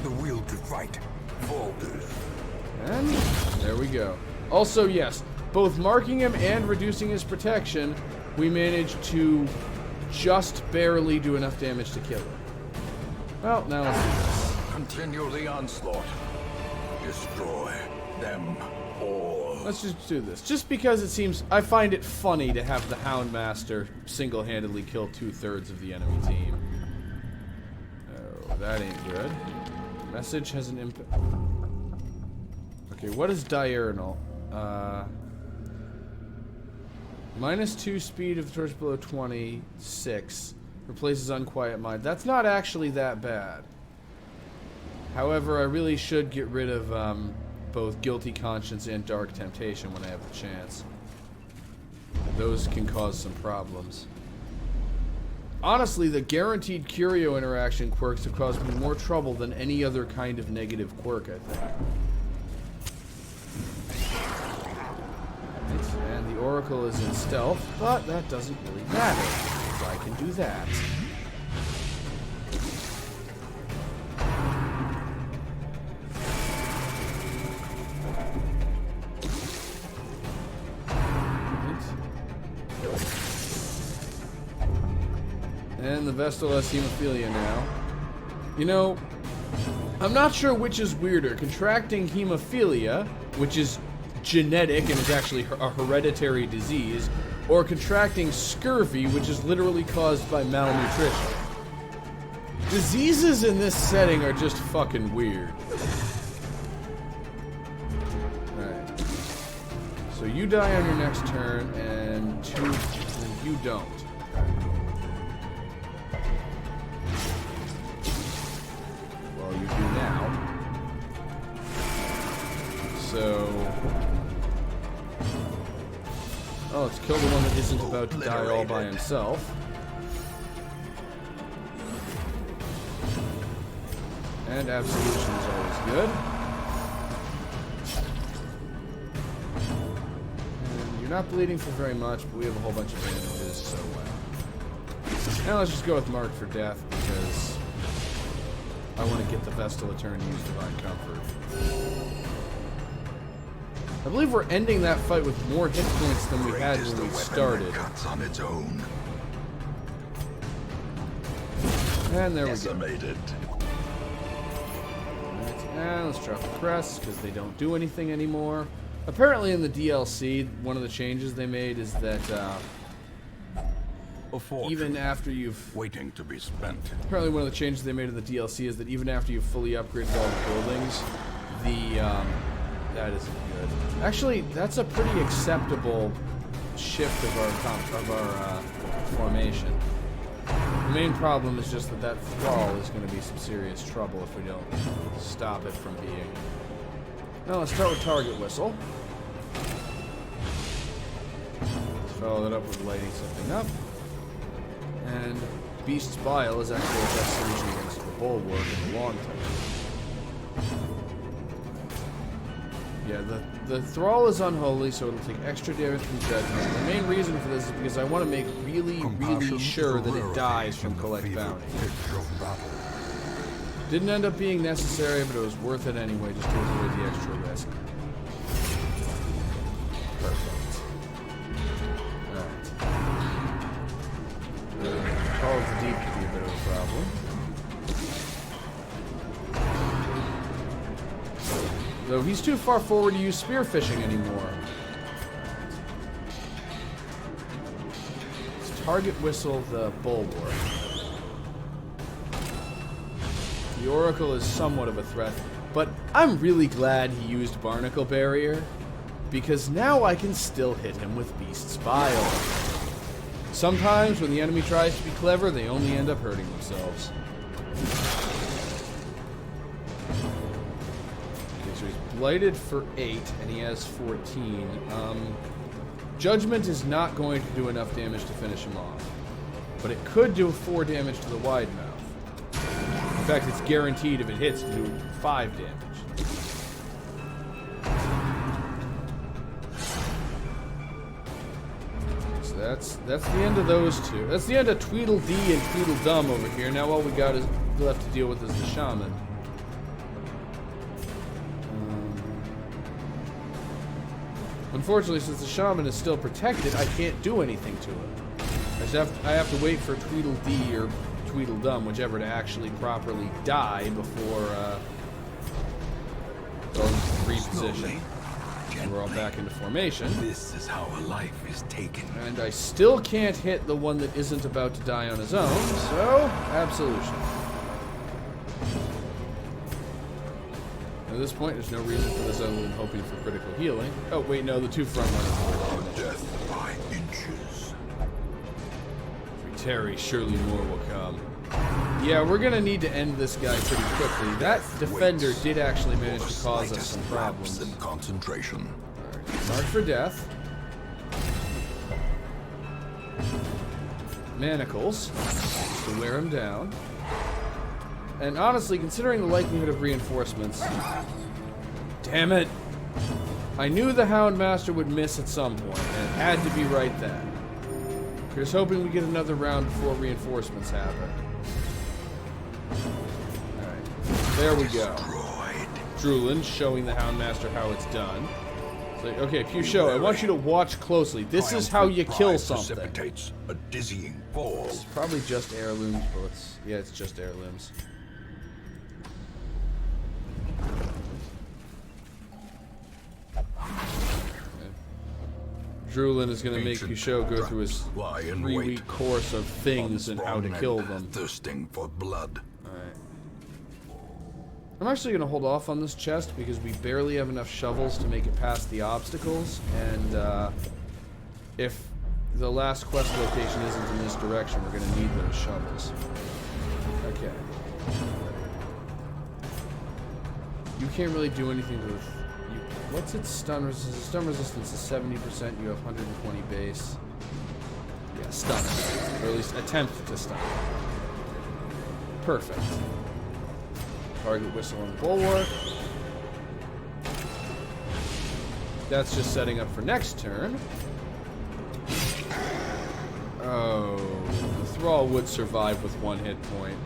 The will to fight falters. And there we go. Also, yes, both marking him and reducing his protection, we managed to just barely do enough damage to kill him. Well, now let's do this. Continue the onslaught. Destroy them all. Let's just do this. Just because it seems... I find it funny to have the Houndmaster single-handedly kill 2/3 of the enemy team. Oh, that ain't good. Message has an impact... Okay, what is diurnal? -2 speed of torch below 26. Replaces unquiet mind. That's not actually that bad. However, I really should get rid of both guilty conscience and dark temptation when I have the chance. Those can cause some problems. Honestly, the guaranteed curio interaction quirks have caused me more trouble than any other kind of negative quirk, I think. And the Oracle is in stealth, but that doesn't really matter, because I can do that. And the Vestal has hemophilia now. You know, I'm not sure which is weirder, contracting hemophilia, which is genetic and is actually a hereditary disease, or contracting scurvy, which is literally caused by malnutrition. Diseases in this setting are just fucking weird. Alright. So you die on your next turn, and you don't. Well, you do now. So... oh, let's kill the one that isn't about to die all by himself. And absolution is always good. And you're not bleeding for very much, but we have a whole bunch of bandages, so now let's just go with Mark for death, because I want to get the Vestal Etern to use Divine Comfort. I believe we're ending that fight with more hit points than we had when we started. On its own. And there we go. And let's drop the crest, because they don't do anything anymore. Apparently in the DLC, one of the changes they made is that even after you've... waiting to be spent. Apparently one of the changes they made in the DLC is that even after you've fully upgraded all the buildings, that isn't good. Actually, that's a pretty acceptable shift of our formation. The main problem is just that thrall is going to be some serious trouble if we don't stop it from being. Now let's start with target whistle. Let's follow that up with lighting something up. And Beast's Bile is actually a best solution against the bulwark in the long term. Yeah, the thrall is unholy, so it'll take extra damage from judgment. The main reason for this is because I want to make really sure that it dies from collect bounty. Didn't end up being necessary, but it was worth it anyway, just to avoid the extra risk. Perfect. Alright. Call of the Deep could be a bit of a problem. Though he's too far forward to use spearfishing anymore. Let's target whistle the bulwark. The Oracle is somewhat of a threat, but I'm really glad he used Barnacle Barrier, because now I can still hit him with Beast's Bile. Sometimes when the enemy tries to be clever, they only end up hurting themselves. So he's blighted for 8, and he has 14. Judgment is not going to do enough damage to finish him off. But it could do 4 damage to the wide mouth. In fact, it's guaranteed if it hits to do 5 damage. So that's the end of those two. That's the end of Tweedledee and Tweedledum over here. Now all we got is left to deal with is the Shaman. Unfortunately, since the Shaman is still protected, I can't do anything to him. I have to wait for Tweedledee or Tweedledum, whichever, to actually properly die before going to reposition. And we're all back into formation. This is how a life is taken. And I still can't hit the one that isn't about to die on his own, so absolution. At this point, there's no reason for this other than hoping for critical healing. Oh, wait, no, the two front runners are Death by inches. If we tarry, surely more will come. Yeah, we're gonna need to end this guy pretty quickly. That defender did actually manage to cause us some problems. In concentration. Alright, mark for death. Manacles, to wear him down. And honestly, considering the likelihood of reinforcements... Damn it! I knew the Houndmaster would miss at some point, and it had to be right then. Here's hoping we get another round before reinforcements happen. Alright, there we go. Drulin showing the Houndmaster how it's done. It's like, okay, Pusho, I want you to watch closely. This is how you kill something. Precipitates a dizzying fall. It's probably just heirlooms, but yeah, it's just heirlooms. Drulin is going to make Pusho go through his 3-week course of things and how to kill them. Thirsting for blood. Alright. I'm actually going to hold off on this chest because we barely have enough shovels to make it past the obstacles, and if the last quest location isn't in this direction, we're going to need those shovels. Okay. You can't really do anything with... What's its stun resistance? Stun resistance is 70%. You have 120 base. Yeah, stun. Or at least attempt to stun. Perfect. Target whistle on the bulwark. That's just setting up for next turn. Oh, the Thrall would survive with 1 hit point.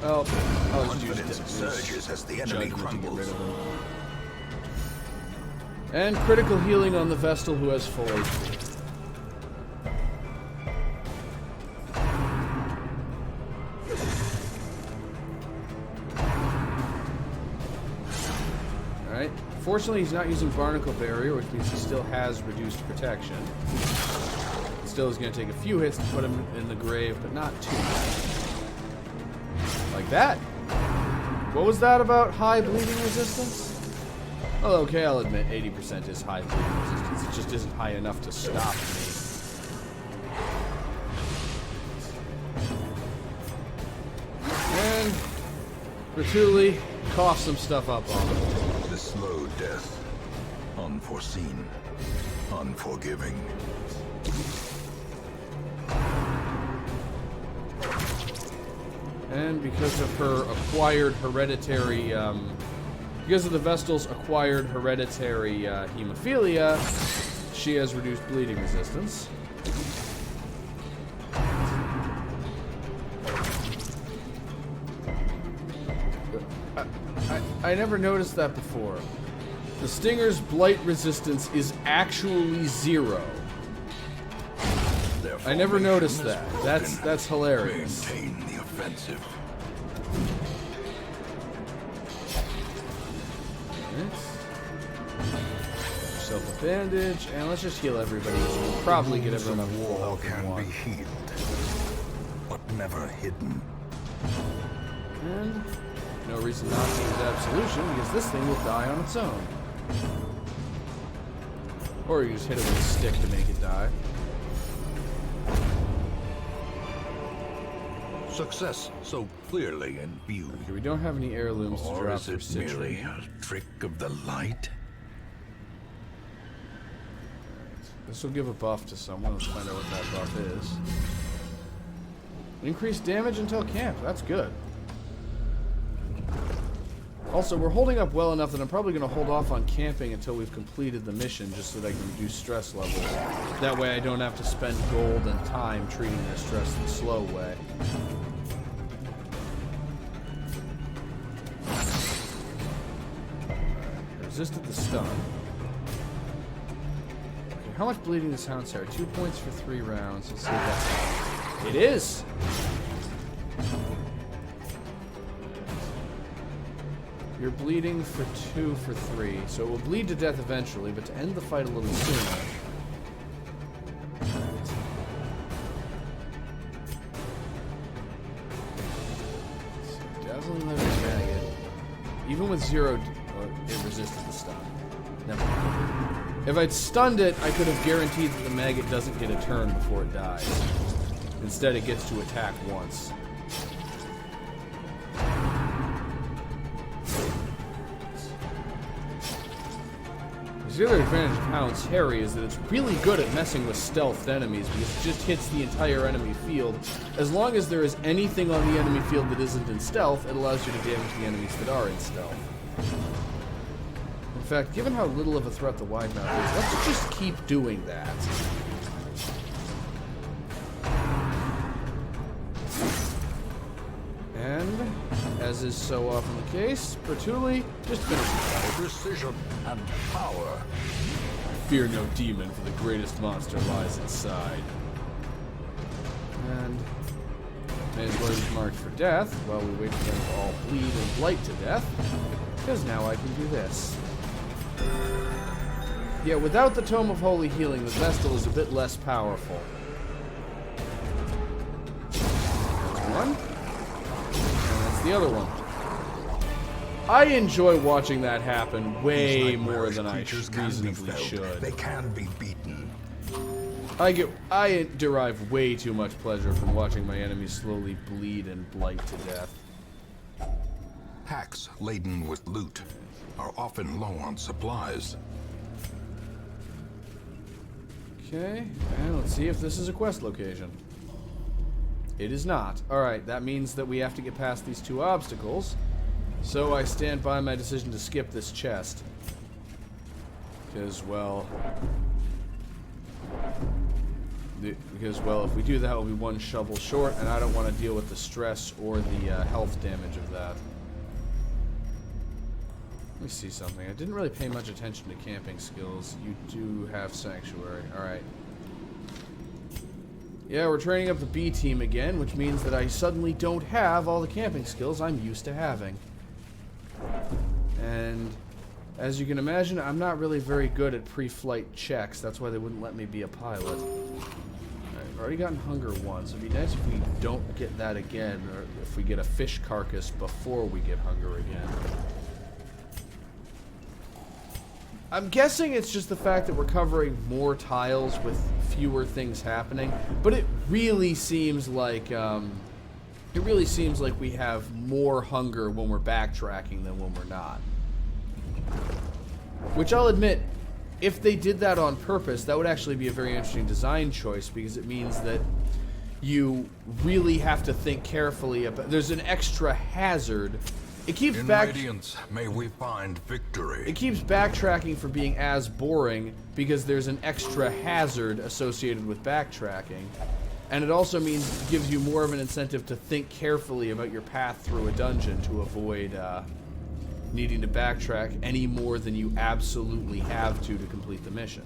Oh, I'll just use surges as the enemy Judgment to get rid crumbles. of him. And critical healing on the Vestal who has full HP. Alright. Fortunately, he's not using Barnacle Barrier, which means he still has reduced protection. Still is going to take a few hits to put him in the grave, but not too much. Like that. What was that about high bleeding resistance? Well, okay, I'll admit 80% is high bleeding resistance. It just isn't high enough to stop me. And Ratuli, cough some stuff up on him. The slow death. Unforeseen. Unforgiving. And because of her acquired hereditary Because of the Vestal's acquired hereditary hemophilia, she has reduced bleeding resistance. I never noticed that before. The Stinger's blight resistance is actually 0. I never noticed that. That's hilarious. Maintain the offensive. Yourself a bandage, and let's just heal everybody. We'll probably get everyone on full War health in can one. be healed, but never hidden. And no reason not to use Absolution, because this thing will die on its own. Or you just hit it with a stick to make it die. Success so clearly in view. Okay, we don't have any heirlooms to Or drop is for it merely Citron. a trick of the light? This will give a buff to someone. Let's find out what that buff is. Increased damage until camp. That's good. Also, we're holding up well enough that I'm probably going to hold off on camping until we've completed the mission, just so that I can reduce stress levels. That way I don't have to spend gold and time treating this stress the slow way. Resisted the stun. Okay, how much bleeding does Hound's Hair? 2 points for 3 rounds. Let's see if that's... It is! You're bleeding for 2 for 3, so it will bleed to death eventually, but to end the fight a little sooner. Dazzling Leather Maggot. Even with 0, it resisted the stun. Never mind. If I'd stunned it, I could have guaranteed that the maggot doesn't get a turn before it dies. Instead, it gets to attack once. The other advantage of Hound's Harry is that it's really good at messing with stealthed enemies because it just hits the entire enemy field. As long as there is anything on the enemy field that isn't in stealth, it allows you to damage the enemies that are in stealth. In fact, given how little of a threat the wide mouth is, let's just keep doing that. And, as is so often the case, Bertulli just finishes the fight. Precision and power. Fear no demon, for the greatest monster lies inside. And may as well use Marked for Death while we wait for them to all bleed and blight to death, because now I can do this. Yeah, without the Tome of Holy Healing, the Vestal is a bit less powerful. That's one. And that's the other one. I enjoy watching that happen way more than I reasonably should. They can be beaten. I derive way too much pleasure from watching my enemies slowly bleed and blight to death. Packs laden with loot are often low on supplies. Okay, and let's see if this is a quest location. It is not. Alright, that means that we have to get past these 2 obstacles. So I stand by my decision to skip this chest. Because, well, if we do that, we'll be 1 shovel short, and I don't want to deal with the stress or the health damage of that. Let me see something. I didn't really pay much attention to camping skills. You do have Sanctuary. Alright. Yeah, we're training up the B team again, which means that I suddenly don't have all the camping skills I'm used to having. And as you can imagine, I'm not really very good at pre-flight checks. That's why they wouldn't let me be a pilot. Alright, I've already gotten hunger once. It'd be nice if we don't get that again, or if we get a fish carcass before we get hunger again. I'm guessing it's just the fact that we're covering more tiles with fewer things happening, but it really seems like we have more hunger when we're backtracking than when we're not. Which I'll admit, if they did that on purpose, that would actually be a very interesting design choice, because it means that you really have to think carefully about... There's an extra hazard It keeps In back. Radiance, may we find victory. It keeps backtracking from being as boring because there's an extra hazard associated with backtracking. And it also gives you more of an incentive to think carefully about your path through a dungeon to avoid needing to backtrack any more than you absolutely have to complete the mission.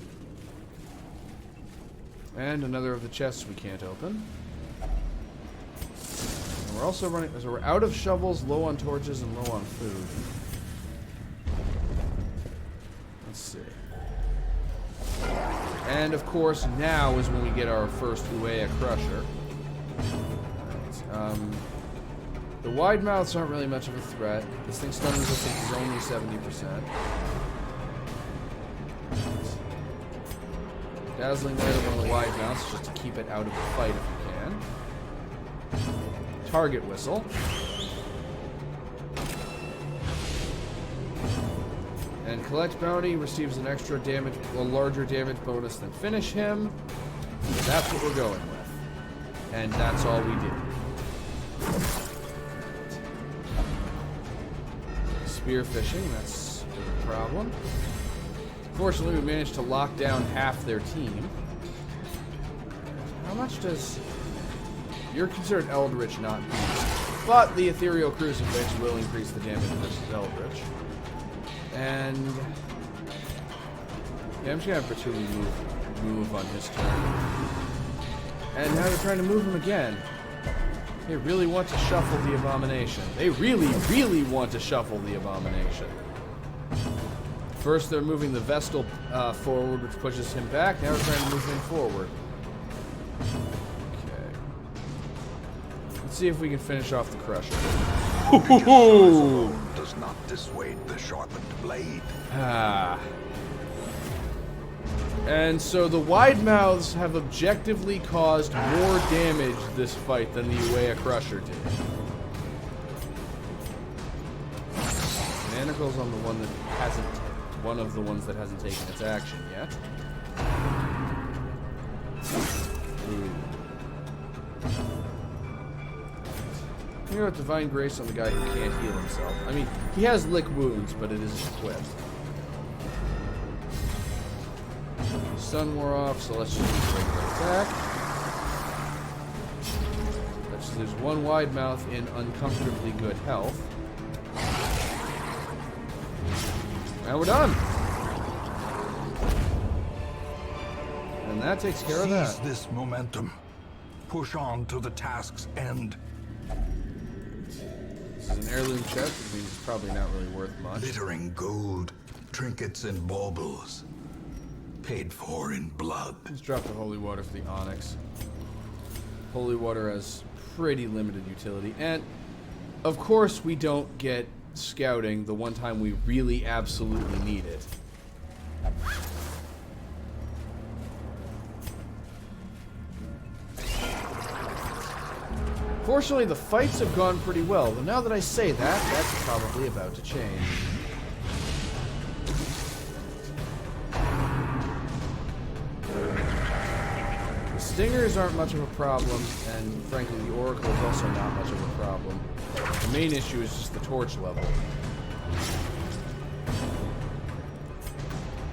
And another of the chests we can't open. And we're also running, so we're out of shovels, low on torches, and low on food. Let's see. And of course, now is when we get our first Uea Crusher. Right, the wide mouths aren't really much of a threat. This thing's stun resistance is only 70%. Dazzling Light of one of the wide mouths just to keep it out of the fight if you can. Target Whistle. And Collect Bounty receives an extra damage, a larger damage bonus than Finish Him. So that's what we're going with. And that's all we did. Spear fishing, that's a problem. Fortunately, we managed to lock down half their team. How much does... You're considered Eldritch, not Beast. But the Ethereal Crucifix will increase the damage versus Eldritch. And... yeah, I'm just gonna have Bertulli move on his turn. And now they're trying to move him again. They really want to shuffle the Abomination. They really, really want to shuffle the Abomination. First, they're moving the Vestal forward, which pushes him back. Now we're trying to move him forward. Okay. Let's see if we can finish off the Crusher. Does not dissuade the sharpened blade. Ah. And so the wide mouths have objectively caused more damage this fight than the Uea Crusher did. Manacle's on the one that hasn't, one of the ones that hasn't taken its action yet. Ooh. You know, Divine Grace on the guy who can't heal himself. I mean, he has lick wounds, but it isn't equipped. Stun wore off, so let's just use regular attack. Let's just lose one wide mouth in uncomfortably good health. And we're done. And that takes care of that. Seize this momentum. Push on to the task's end. This is an heirloom chest, which means it's probably not really worth much. Glittering gold, trinkets and baubles. Paid for in blood. Let's drop the holy water for the onyx. Holy water has pretty limited utility. And, of course, we don't get scouting the one time we really absolutely need it. Fortunately, the fights have gone pretty well, but now that I say that, that's probably about to change. The stingers aren't much of a problem, and frankly, the oracle is also not much of a problem. The main issue is just the torch level.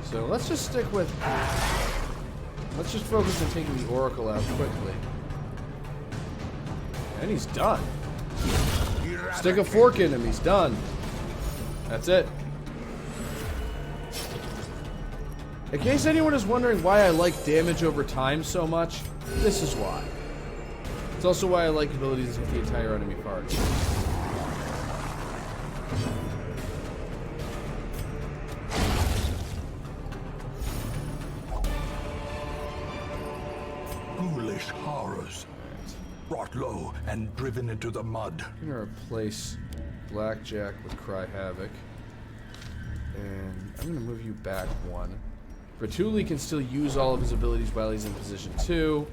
So let's just stick with... let's just focus on taking the oracle out quickly. And he's done. Stick a fork in him, he's done. That's it. In case anyone is wondering why I like damage over time so much, this is why. It's also why I like abilities with the entire enemy party. Ghoulish horrors. Brought low and driven into the mud. I'm gonna replace Blackjack with Cry Havoc. And I'm gonna move you back one. Bertulli can still use all of his abilities while he's in position 2.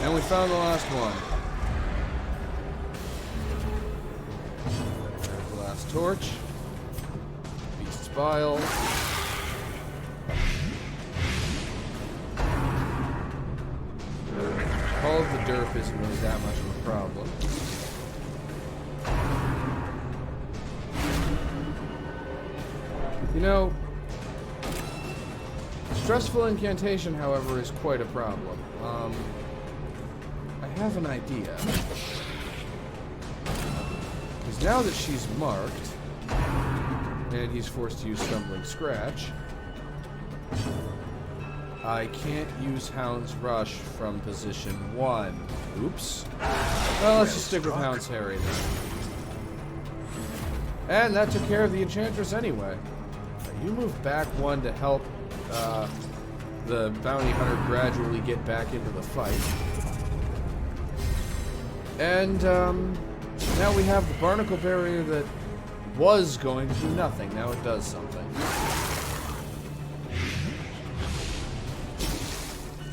And we found the last one. There's the last torch. Beast's Bile. Call of the derp isn't really that much of a problem. You know, stressful incantation, however, is quite a problem. I have an idea. Because now that she's marked, and he's forced to use Stumbling Scratch, I can't use Hound's Rush from position 1. Oops. Well, let's just stick with Hound's Harry then. And that took care of the Enchantress anyway. You move back 1 to help the Bounty Hunter gradually get back into the fight. And now we have the Barnacle Barrier that was going to do nothing. Now it does something.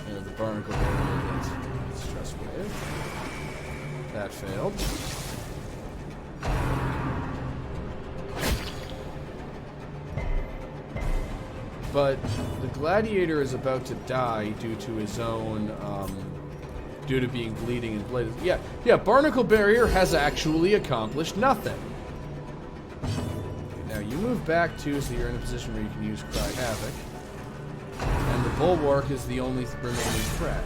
And the Barnacle Barrier gets Stress Wave. That failed. But the Gladiator is about to die due to his own, due to being bleeding and bladed. Yeah, Barnacle Barrier has actually accomplished nothing. Now you move back 2, so you're in a position where you can use Cry Havoc. And the Bulwark is the only remaining threat.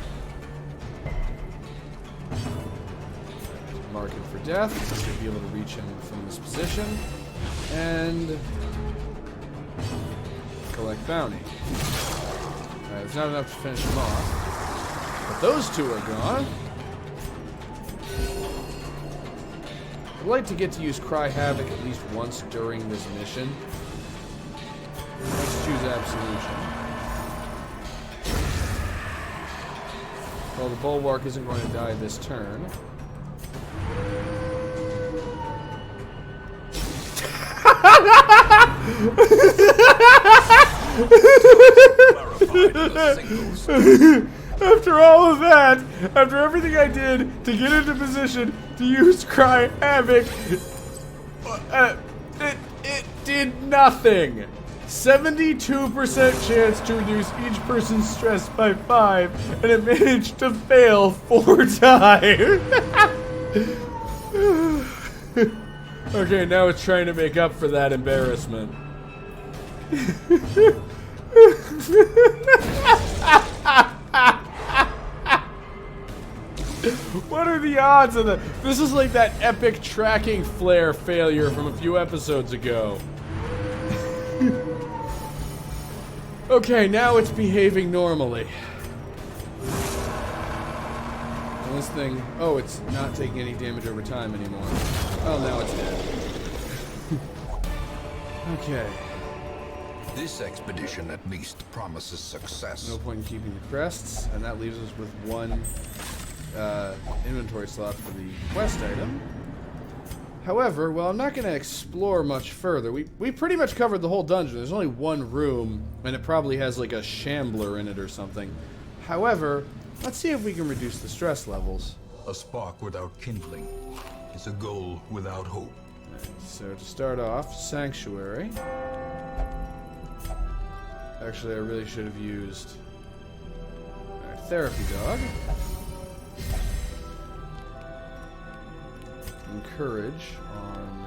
Mark him for death, so you'll be able to reach him from this position. And collect bounty. Alright, it's not enough to finish him off. But those 2 are gone. I'd like to get to use Cry Havoc at least once during this mission. Let's choose Absolution. Well, the Bulwark isn't going to die this turn. After all of that, after everything I did to get into position to use Cry Havoc, it did nothing. 72% chance to reduce each person's stress by 5, and it managed to fail 4 times. Okay, now it's trying to make up for that embarrassment. What are the odds of that? This is like that epic tracking flare failure from a few episodes ago. Okay, now it's behaving normally. And this thing... Oh, it's not taking any damage over time anymore. Oh, now it's dead. Okay. This expedition at least promises success. No point in keeping the crests, and that leaves us with 1 inventory slot for the quest item. However, well, I'm not going to explore much further. We pretty much covered the whole dungeon. There's only 1 room, and it probably has like a shambler in it or something. However, let's see if we can reduce the stress levels. A spark without kindling is a goal without hope. Right, so to start off, Sanctuary. Actually, I really should have used Therapy Dog. Encourage on...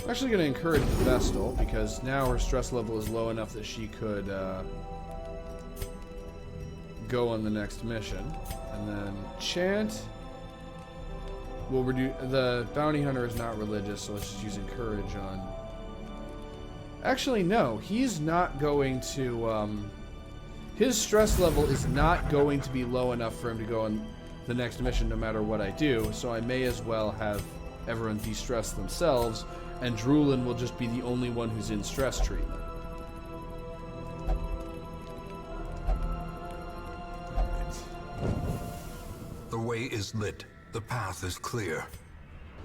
I'm actually going to encourage the Vestal, because now her stress level is low enough that she could go on the next mission. And then Chant will reduce... The Bounty Hunter is not religious, so let's just use Encourage on... Actually, no. He's not going to... his stress level is not going to be low enough for him to go on the next mission no matter what I do, so I may as well have everyone de-stress themselves, and Droolin will just be the only one who's in stress treatment. The way is lit. The path is clear.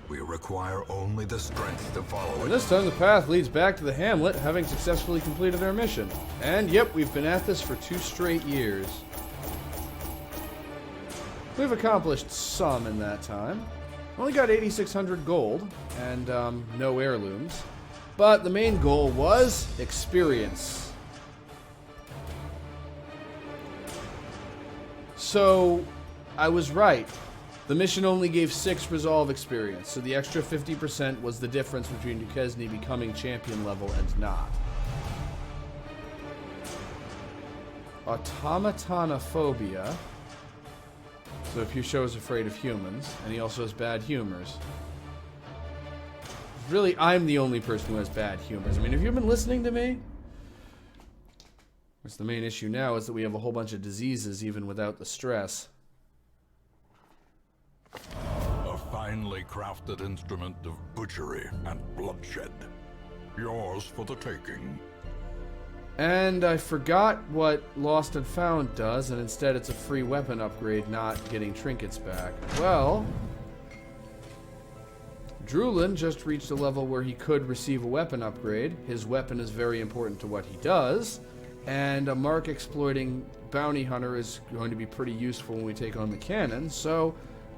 We require only the strength to follow it. And this time the path leads back to the hamlet, having successfully completed our mission. And yep, we've been at this for 2 straight years. We've accomplished some in that time. Only got 8,600 gold, and no heirlooms. But the main goal was experience. So, I was right. The mission only gave 6 resolve experience, so the extra 50% was the difference between Duquesne becoming champion level and not. Automatonophobia. So Pusho is afraid of humans, and he also has bad humors. Really, I'm the only person who has bad humors. I mean, have you been listening to me? What's the main issue now is that we have a whole bunch of diseases even without the stress. A finely crafted instrument of butchery and bloodshed. Yours for the taking. And I forgot what Lost and Found does, and instead it's a free weapon upgrade, not getting trinkets back. Well, Drulin just reached a level where he could receive a weapon upgrade. His weapon is very important to what he does, and a mark exploiting bounty hunter is going to be pretty useful when we take on the cannon. So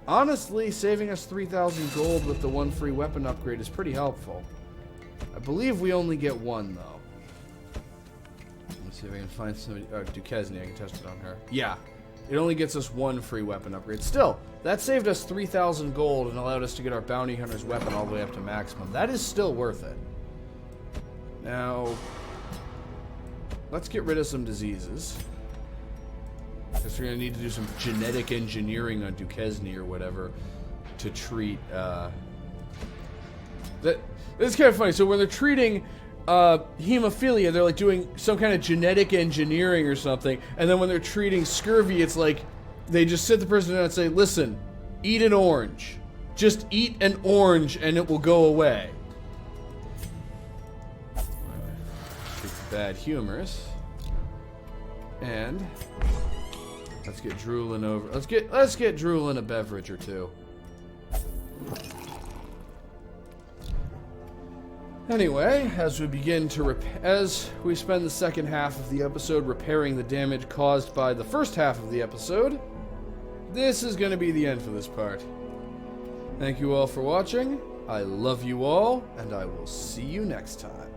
honestly, saving us 3,000 gold with the 1 free weapon upgrade is pretty helpful. I believe we only get 1 though. Let's see if I can find somebody. Oh, Duquesne, I can test it on her. Yeah, it only gets us 1 free weapon upgrade. Still, that saved us 3,000 gold and allowed us to get our bounty hunter's weapon all the way up to maximum. That is still worth it. Now, let's get rid of some diseases. Because we're going to need to do some genetic engineering on Duquesne or whatever to treat, It's kind of funny. So when they're treating hemophilia, they're like doing some kind of genetic engineering or something. And then when they're treating scurvy, it's like they just sit the person down and say, listen, eat an orange. Just eat an orange and it will go away. Treat the bad humors. And let's get Drulin over. Let's get Drulin a beverage or two. Anyway, as we spend the second half of the episode repairing the damage caused by the first half of the episode, this is going to be the end for this part. Thank you all for watching. I love you all, and I will see you next time.